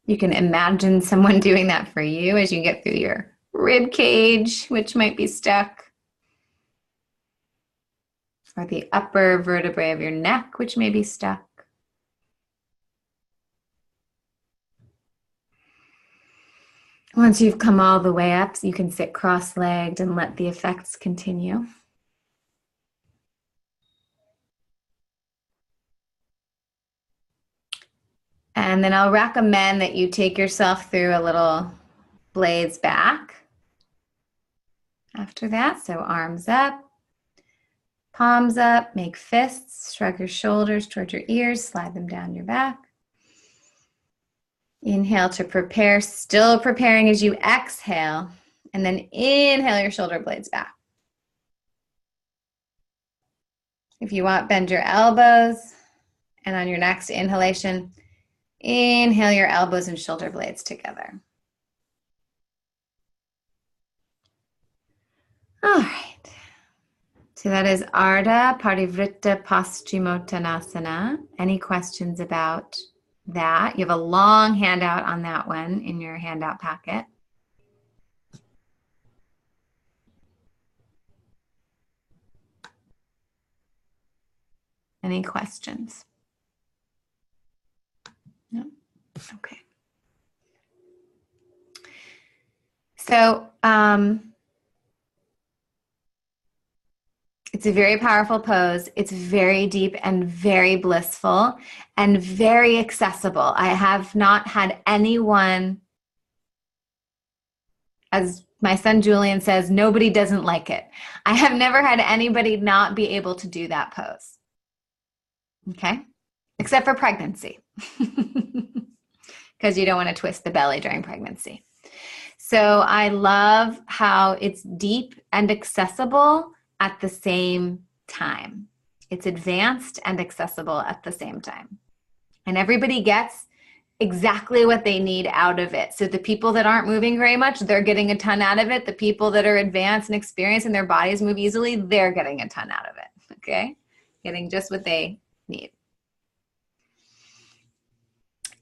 You can imagine someone doing that for you as you get through your rib cage, which might be stuck, or the upper vertebrae of your neck, which may be stuck. Once you've come all the way up, you can sit cross-legged and let the effects continue. And then I'll recommend that you take yourself through a little blades back after that. So arms up, palms up, make fists, shrug your shoulders toward your ears, slide them down your back. Inhale to prepare, still preparing as you exhale, and then inhale your shoulder blades back. If you want, bend your elbows, and on your next inhalation, inhale your elbows and shoulder blades together. All right. So that is Ardha Parivritta Paschimottanasana. Any questions about that? You have a long handout on that one in your handout packet. Any questions? No? Okay. So it's a very powerful pose. It's very deep and very blissful and very accessible. I have not had anyone, as my son Julian says, nobody doesn't like it. I have never had anybody not be able to do that pose. Okay? Except for pregnancy. Because you don't want to twist the belly during pregnancy. So I love how it's deep and accessible at the same time. It's advanced and accessible at the same time. And everybody gets exactly what they need out of it. So the people that aren't moving very much, they're getting a ton out of it. The people that are advanced and experienced and their bodies move easily, they're getting a ton out of it, okay? Getting just what they need.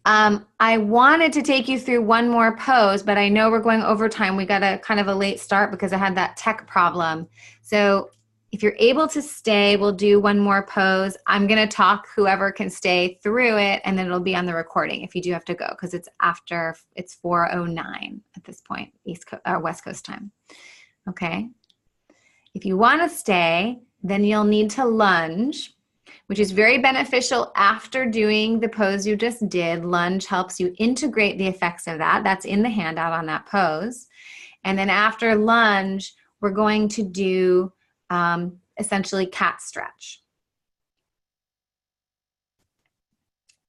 I wanted to take you through one more pose, but I know we're going over time. We got a kind of a late start because I had that tech problem. So if you're able to stay, we'll do one more pose. I'm going to talk whoever can stay through it, and then it'll be on the recording if you do have to go, because it's 4:09 at this point, West Coast time. Okay. If you want to stay, then you'll need to lunge, which is very beneficial after doing the pose you just did. Lunge helps you integrate the effects of that. That's in the handout on that pose. And then after lunge, we're going to do essentially cat stretch,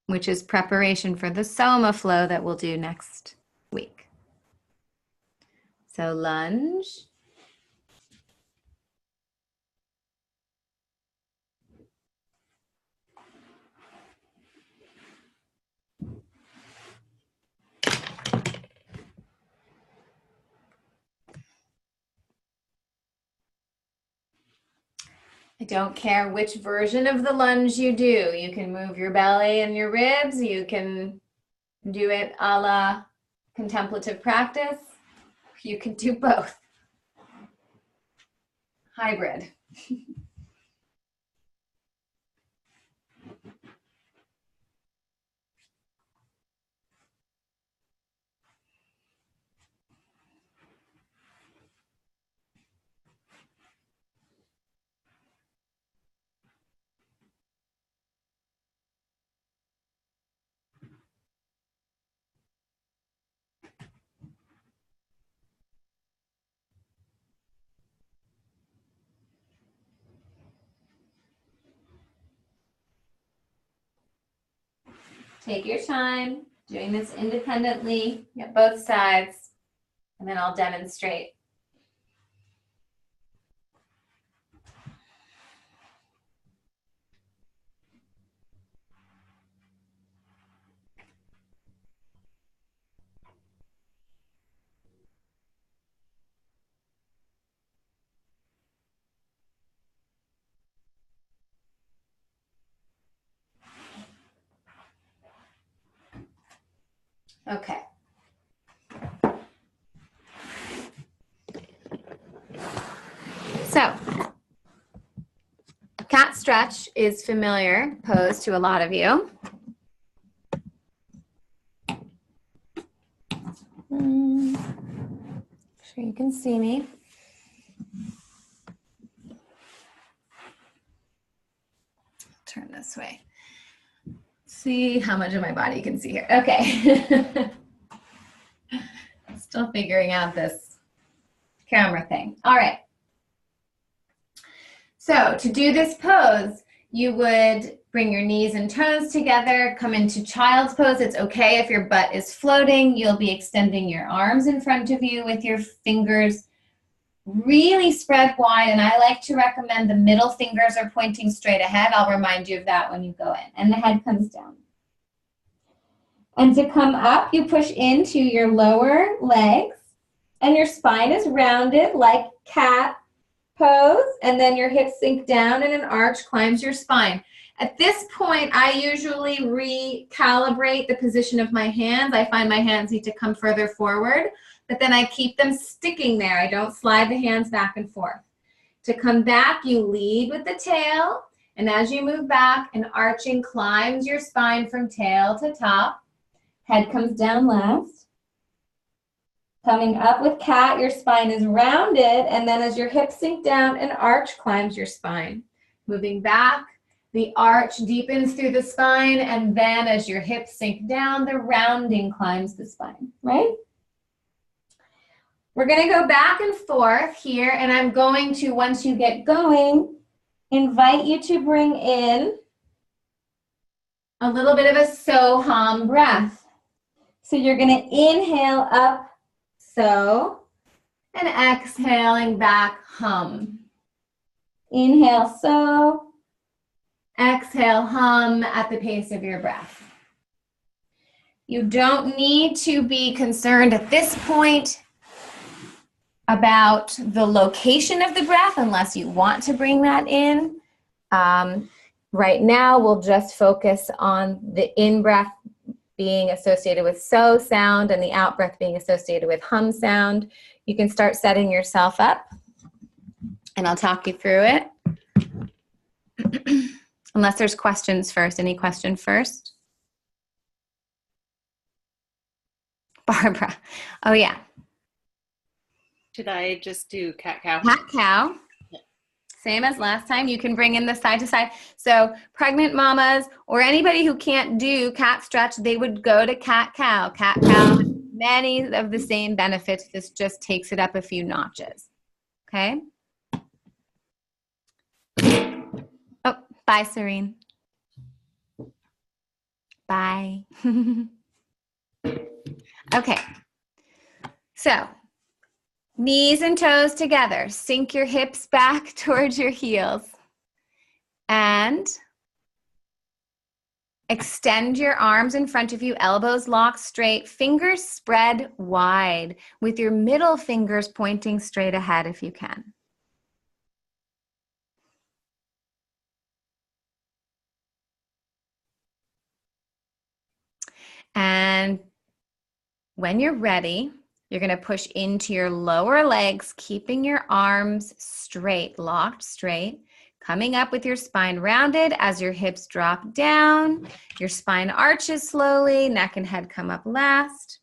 which is preparation for the Soma flow that we'll do next week. So lunge. I don't care which version of the lunge you do. You can move your belly and your ribs. You can do it a la contemplative practice. You can do both. Hybrid. Take your time doing this independently at both sides, and then I'll demonstrate. Okay. So, cat stretch is familiar pose to a lot of you. Sure you can see me. Turn this way. See how much of my body you can see here. Okay. Still figuring out this camera thing. All right. So to do this pose, you would bring your knees and toes together, come into child's pose. It's okay if your butt is floating. You'll be extending your arms in front of you with your fingers really spread wide, and I like to recommend the middle fingers are pointing straight ahead. I'll remind you of that when you go in. And the head comes down. And to come up, you push into your lower legs, and your spine is rounded like cat pose, and then your hips sink down and an arch climbs your spine. At this point, I usually recalibrate the position of my hands. I find my hands need to come further forward, but then I keep them sticking there. I don't slide the hands back and forth. To come back, you lead with the tail, and as you move back, an arching climbs your spine from tail to top. Head comes down last. Coming up with cat, your spine is rounded, and then as your hips sink down, an arch climbs your spine. Moving back, the arch deepens through the spine, and then as your hips sink down, the rounding climbs the spine, right? We're going to go back and forth here, and I'm going to, once you get going, invite you to bring in a little bit of a so-hum breath. So you're going to inhale up, so, and exhaling back, hum. Inhale, so, Exhale, hum at the pace of your breath. You don't need to be concerned at this point about the location of the breath unless you want to bring that in. Right now, we'll just focus on the in-breath being associated with so sound and the out-breath being associated with hum sound. You can start setting yourself up, and I'll talk you through it. Unless there's questions first. Any question first? Barbara. Oh, yeah. Should I just do cat-cow? Cat-cow. Same as last time. You can bring in the side to side. So pregnant mamas or anybody who can't do cat stretch, they would go to cat-cow. Cat-cow has many of the same benefits. This just takes it up a few notches. Okay? Oh, bye, Serene. Bye. Okay. So knees and toes together. Sink your hips back towards your heels. And extend your arms in front of you, elbows locked straight, fingers spread wide, with your middle fingers pointing straight ahead if you can. And when you're ready, you're going to push into your lower legs, keeping your arms straight, locked straight, coming up with your spine rounded as your hips drop down, your spine arches slowly, neck and head come up last.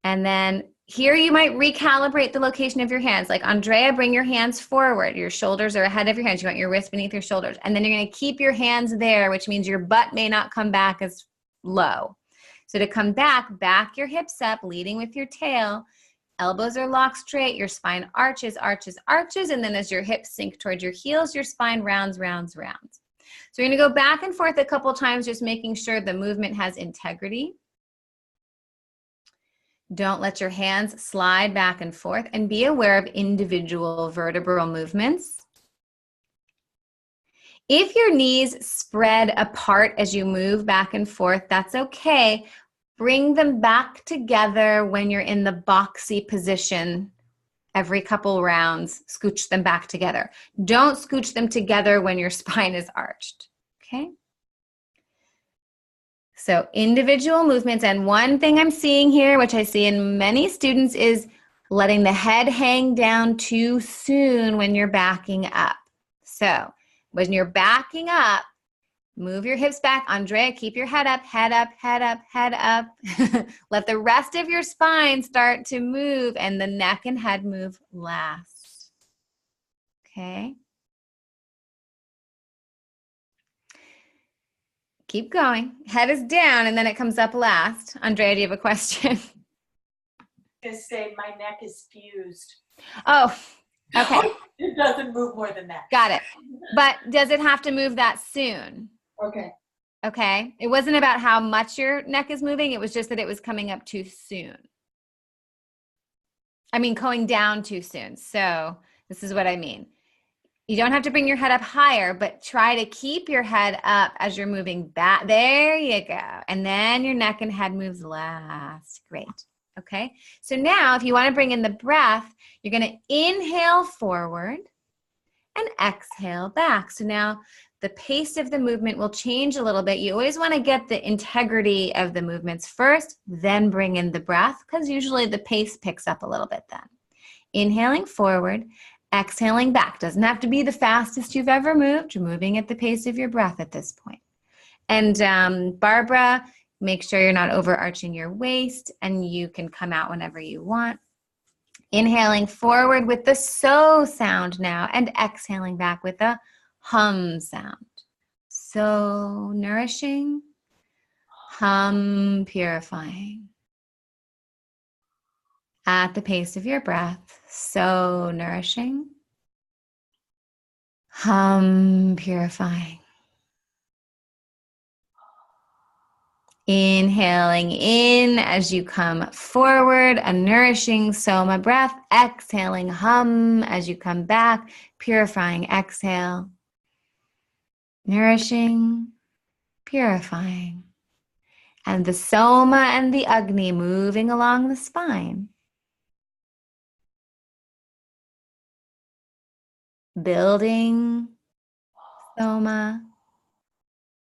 And then here you might recalibrate the location of your hands. Like Andrea, bring your hands forward. Your shoulders are ahead of your hands. You want your wrists beneath your shoulders. And then you're going to keep your hands there, which means your butt may not come back as low. So to come back, back your hips up, leading with your tail. Elbows are locked straight. Your spine arches, arches, arches. And then as your hips sink towards your heels, your spine rounds, rounds, rounds. So you're going to go back and forth a couple times, just making sure the movement has integrity. Don't let your hands slide back and forth, and be aware of individual vertebral movements. If your knees spread apart as you move back and forth, that's okay. Bring them back together when you're in the boxy position. Every couple rounds, scooch them back together. Don't scooch them together when your spine is arched, okay? So individual movements, and one thing I'm seeing here, which I see in many students, is letting the head hang down too soon when you're backing up. So when you're backing up, move your hips back. Andrea, keep your head up, head up, head up, head up. Let the rest of your spine start to move, and the neck and head move last. Okay? Keep going. Head is down, and then it comes up last. Andrea, do you have a question? Just say my neck is fused. Oh, okay. It doesn't move more than that. Got it. But does it have to move that soon? Okay. Okay. It wasn't about how much your neck is moving. It was just that it was coming up too soon. I mean, going down too soon. So this is what I mean. You don't have to bring your head up higher, but try to keep your head up as you're moving back. There you go. And then your neck and head moves last. Great. Okay. So now if you want to bring in the breath, you're going to inhale forward and exhale back. So now the pace of the movement will change a little bit. You always want to get the integrity of the movements first, then bring in the breath, because usually the pace picks up a little bit then. Inhaling forward, exhaling back. Doesn't have to be the fastest you've ever moved. You're moving at the pace of your breath at this point. And Barbara, make sure you're not overarching your waist, and you can come out whenever you want. Inhaling forward with the so sound now, and exhaling back with the hum sound. So nourishing, hum purifying. At the pace of your breath, so nourishing, hum purifying. Inhaling in as you come forward, a nourishing Soma breath. Exhaling hum as you come back, purifying exhale. nourishing, purifying. And the Soma and the Agni moving along the spine. Building Soma,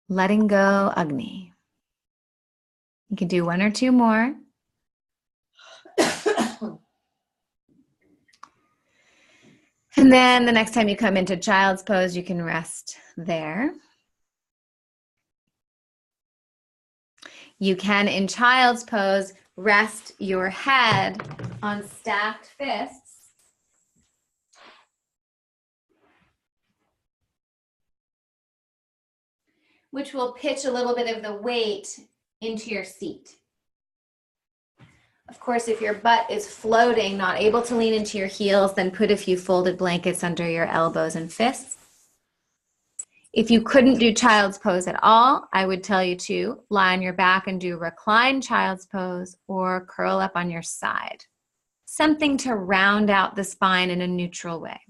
letting go Agni. You can do one or two more. And then the next time you come into child's pose, you can rest there. You can, in child's pose, rest your head on stacked fists. Which will pitch a little bit of the weight into your seat. Of course, if your butt is floating, not able to lean into your heels, then put a few folded blankets under your elbows and fists. If you couldn't do child's pose at all, I would tell you to lie on your back and do recline child's pose or curl up on your side. Something to round out the spine in a neutral way.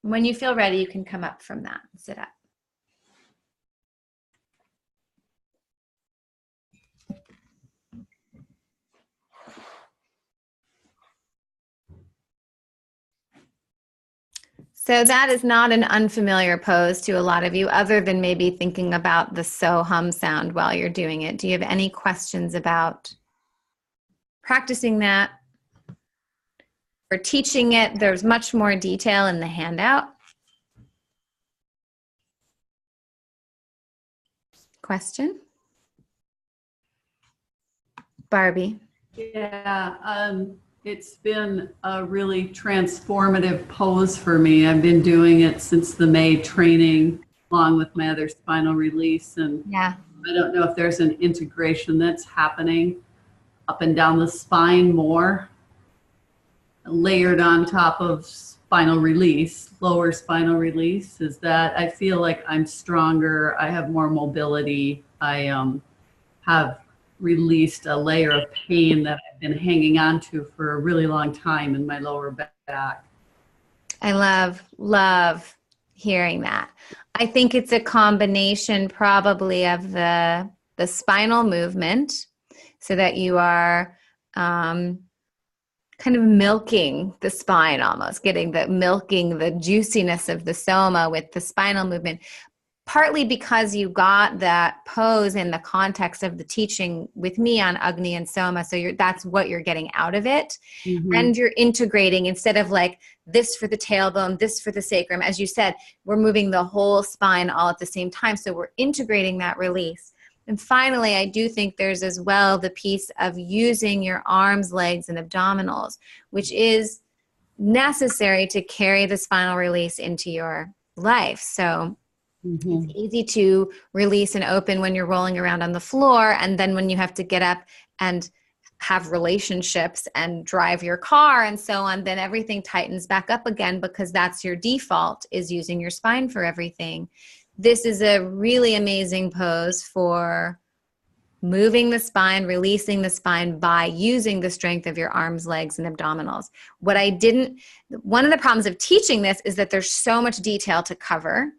When you feel ready, you can come up from that and sit up. So that is not an unfamiliar pose to a lot of you, other than maybe thinking about the so hum sound while you're doing it. Do you have any questions about practicing that or teaching it? There's much more detail in the handout. Question? Barbie. Yeah, it's been a really transformative pose for me. I've been doing it since the May training, along with my other spinal release. And Yeah. I don't know if there's an integration that's happening up and down the spine more, layered on top of spinal release, lower spinal release, is that I feel like I'm stronger. I have more mobility. I have released a layer of pain that I've been hanging on to for a really long time in my lower back. I love hearing that. I think it's a combination probably of the spinal movement, so that you are kind of milking the spine, almost milking the juiciness of the soma with the spinal movement. Partly because you got that pose in the context of the teaching with me on Agni and Soma. So that's what you're getting out of it. Mm-hmm. And you're integrating, instead of like this for the tailbone, this for the sacrum. As you said, we're moving the whole spine all at the same time. So we're integrating that release. And finally, I do think there's as well the piece of using your arms, legs, and abdominals, which is necessary to carry the spinal release into your life. So it's easy to release and open when you're rolling around on the floor. And then when you have to get up and have relationships and drive your car and so on, then everything tightens back up again, because that's your default, is using your spine for everything. This is a really amazing pose for moving the spine, releasing the spine by using the strength of your arms, legs, and abdominals. One of the problems of teaching this is that there's so much detail to cover.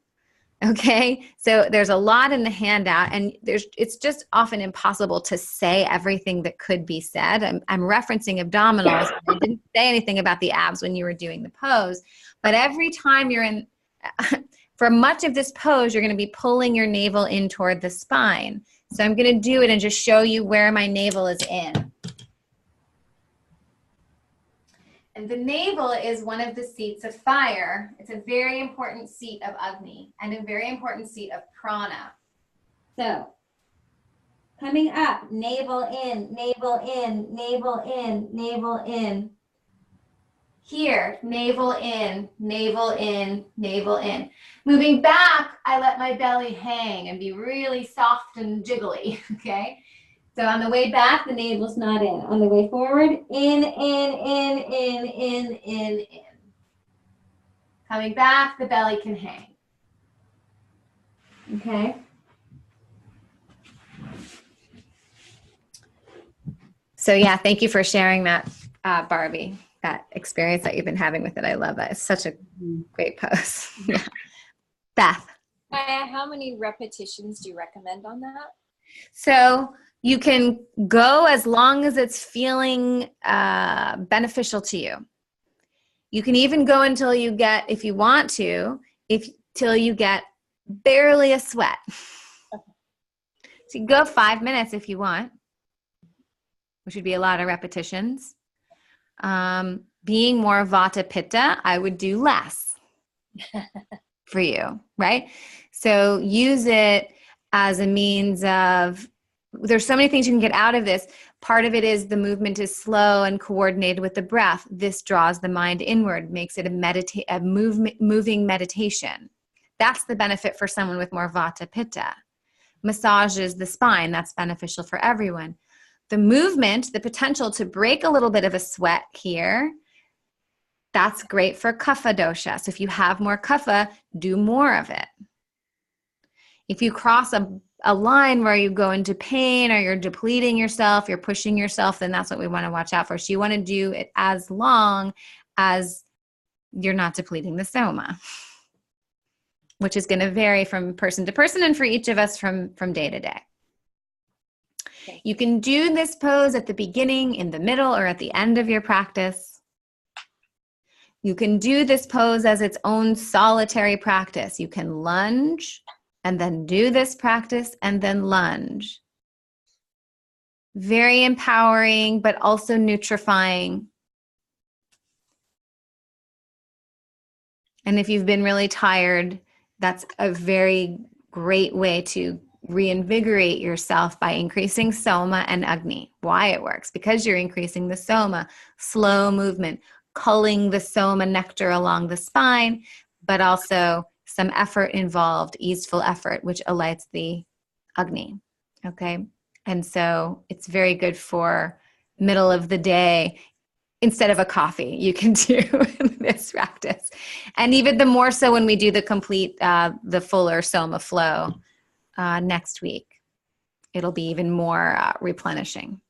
Okay, so there's a lot in the handout, and it's just often impossible to say everything that could be said. I'm referencing abdominals. I didn't say anything about the abs when you were doing the pose, but every time you're in, for much of this pose, you're going to be pulling your navel in toward the spine. So I'm going to do it and just show you where my navel is in. And the navel is one of the seats of fire. It's a very important seat of Agni and a very important seat of prana. So coming up, navel in, navel in, navel in, navel in. Here, navel in, navel in, navel in. Moving back, I let my belly hang and be really soft and jiggly, okay? So on the way back, the navel's not in. On the way forward, in. Coming back, the belly can hang. Okay? So yeah, thank you for sharing that, Barbie, that experience that you've been having with it. I love that. It's such a great pose. Yeah. Beth. How many repetitions do you recommend on that? So you can go as long as it's feeling beneficial to you. You can even go until you get, if you want to, till you get barely a sweat. So you can go 5 minutes if you want, which would be a lot of repetitions. Being more Vata Pitta, I would do less for you, right? So use it as a means of, there's so many things you can get out of this. Part of it is the movement is slow and coordinated with the breath. This draws the mind inward, makes it a moving meditation. That's the benefit for someone with more Vata Pitta. Massages the spine, that's beneficial for everyone. The movement, the potential to break a little bit of a sweat here, that's great for kapha dosha. So if you have more kapha, do more of it. If you cross a line where you go into pain or you're depleting yourself, you're pushing yourself, then that's what we want to watch out for. So you want to do it as long as you're not depleting the soma, which is going to vary from person to person and for each of us from day to day. You can do this pose at the beginning, in the middle, or at the end of your practice. You can do this pose as its own solitary practice. You can lunge and then do this practice and then lunge. Very empowering, but also nutrifying. And if you've been really tired, that's a very great way to reinvigorate yourself by increasing Soma and Agni. Why it works? Because you're increasing the Soma, slow movement, culling the Soma nectar along the spine, but also some effort involved, easeful effort, which alights the Agni. Okay? And so it's very good for middle of the day. Instead of a coffee, you can do this practice. And even the more so when we do the complete, the fuller Soma flow next week, it'll be even more replenishing.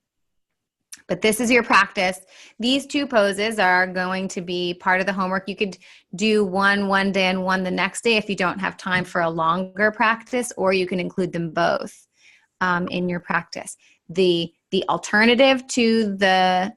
But this is your practice. These two poses are going to be part of the homework. You could do one day and one the next day if you don't have time for a longer practice, or you can include them both in your practice. The alternative to the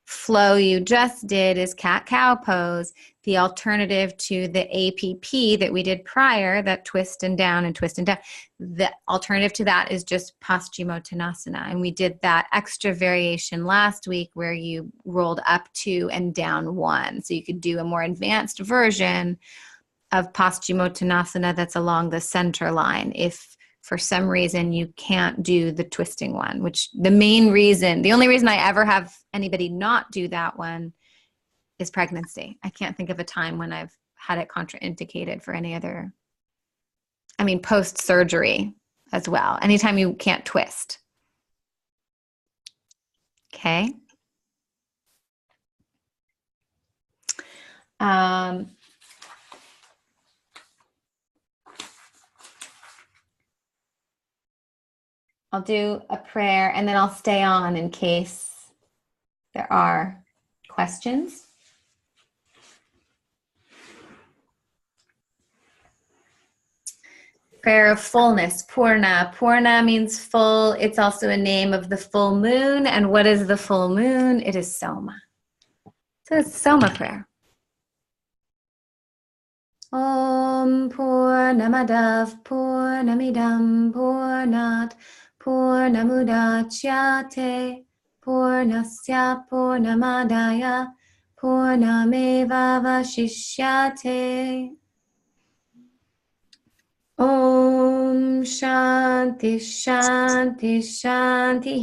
flow you just did is cat-cow pose. The alternative to the APP that we did prior, that twist and down and twist and down, the alternative to that is just Paschimottanasana. And we did that extra variation last week where you rolled up 2 and down 1. So you could do a more advanced version of Paschimottanasana that's along the center line if for some reason you can't do the twisting one, which the only reason I ever have anybody not do that one is pregnancy. I can't think of a time when I've had it contraindicated for any other, post-surgery as well. Anytime you can't twist. Okay. I'll do a prayer and then I'll stay on in case there are questions. Prayer of fullness, Purna. Purna means full. It's also a name of the full moon. And what is the full moon? It is Soma. So it's Soma prayer. Om Purnamadav Purnamidam Purnat Purnamudachyate Purnasya Purnamadaya Purnameva Vashishyate. Om Shanti Shanti Shanti.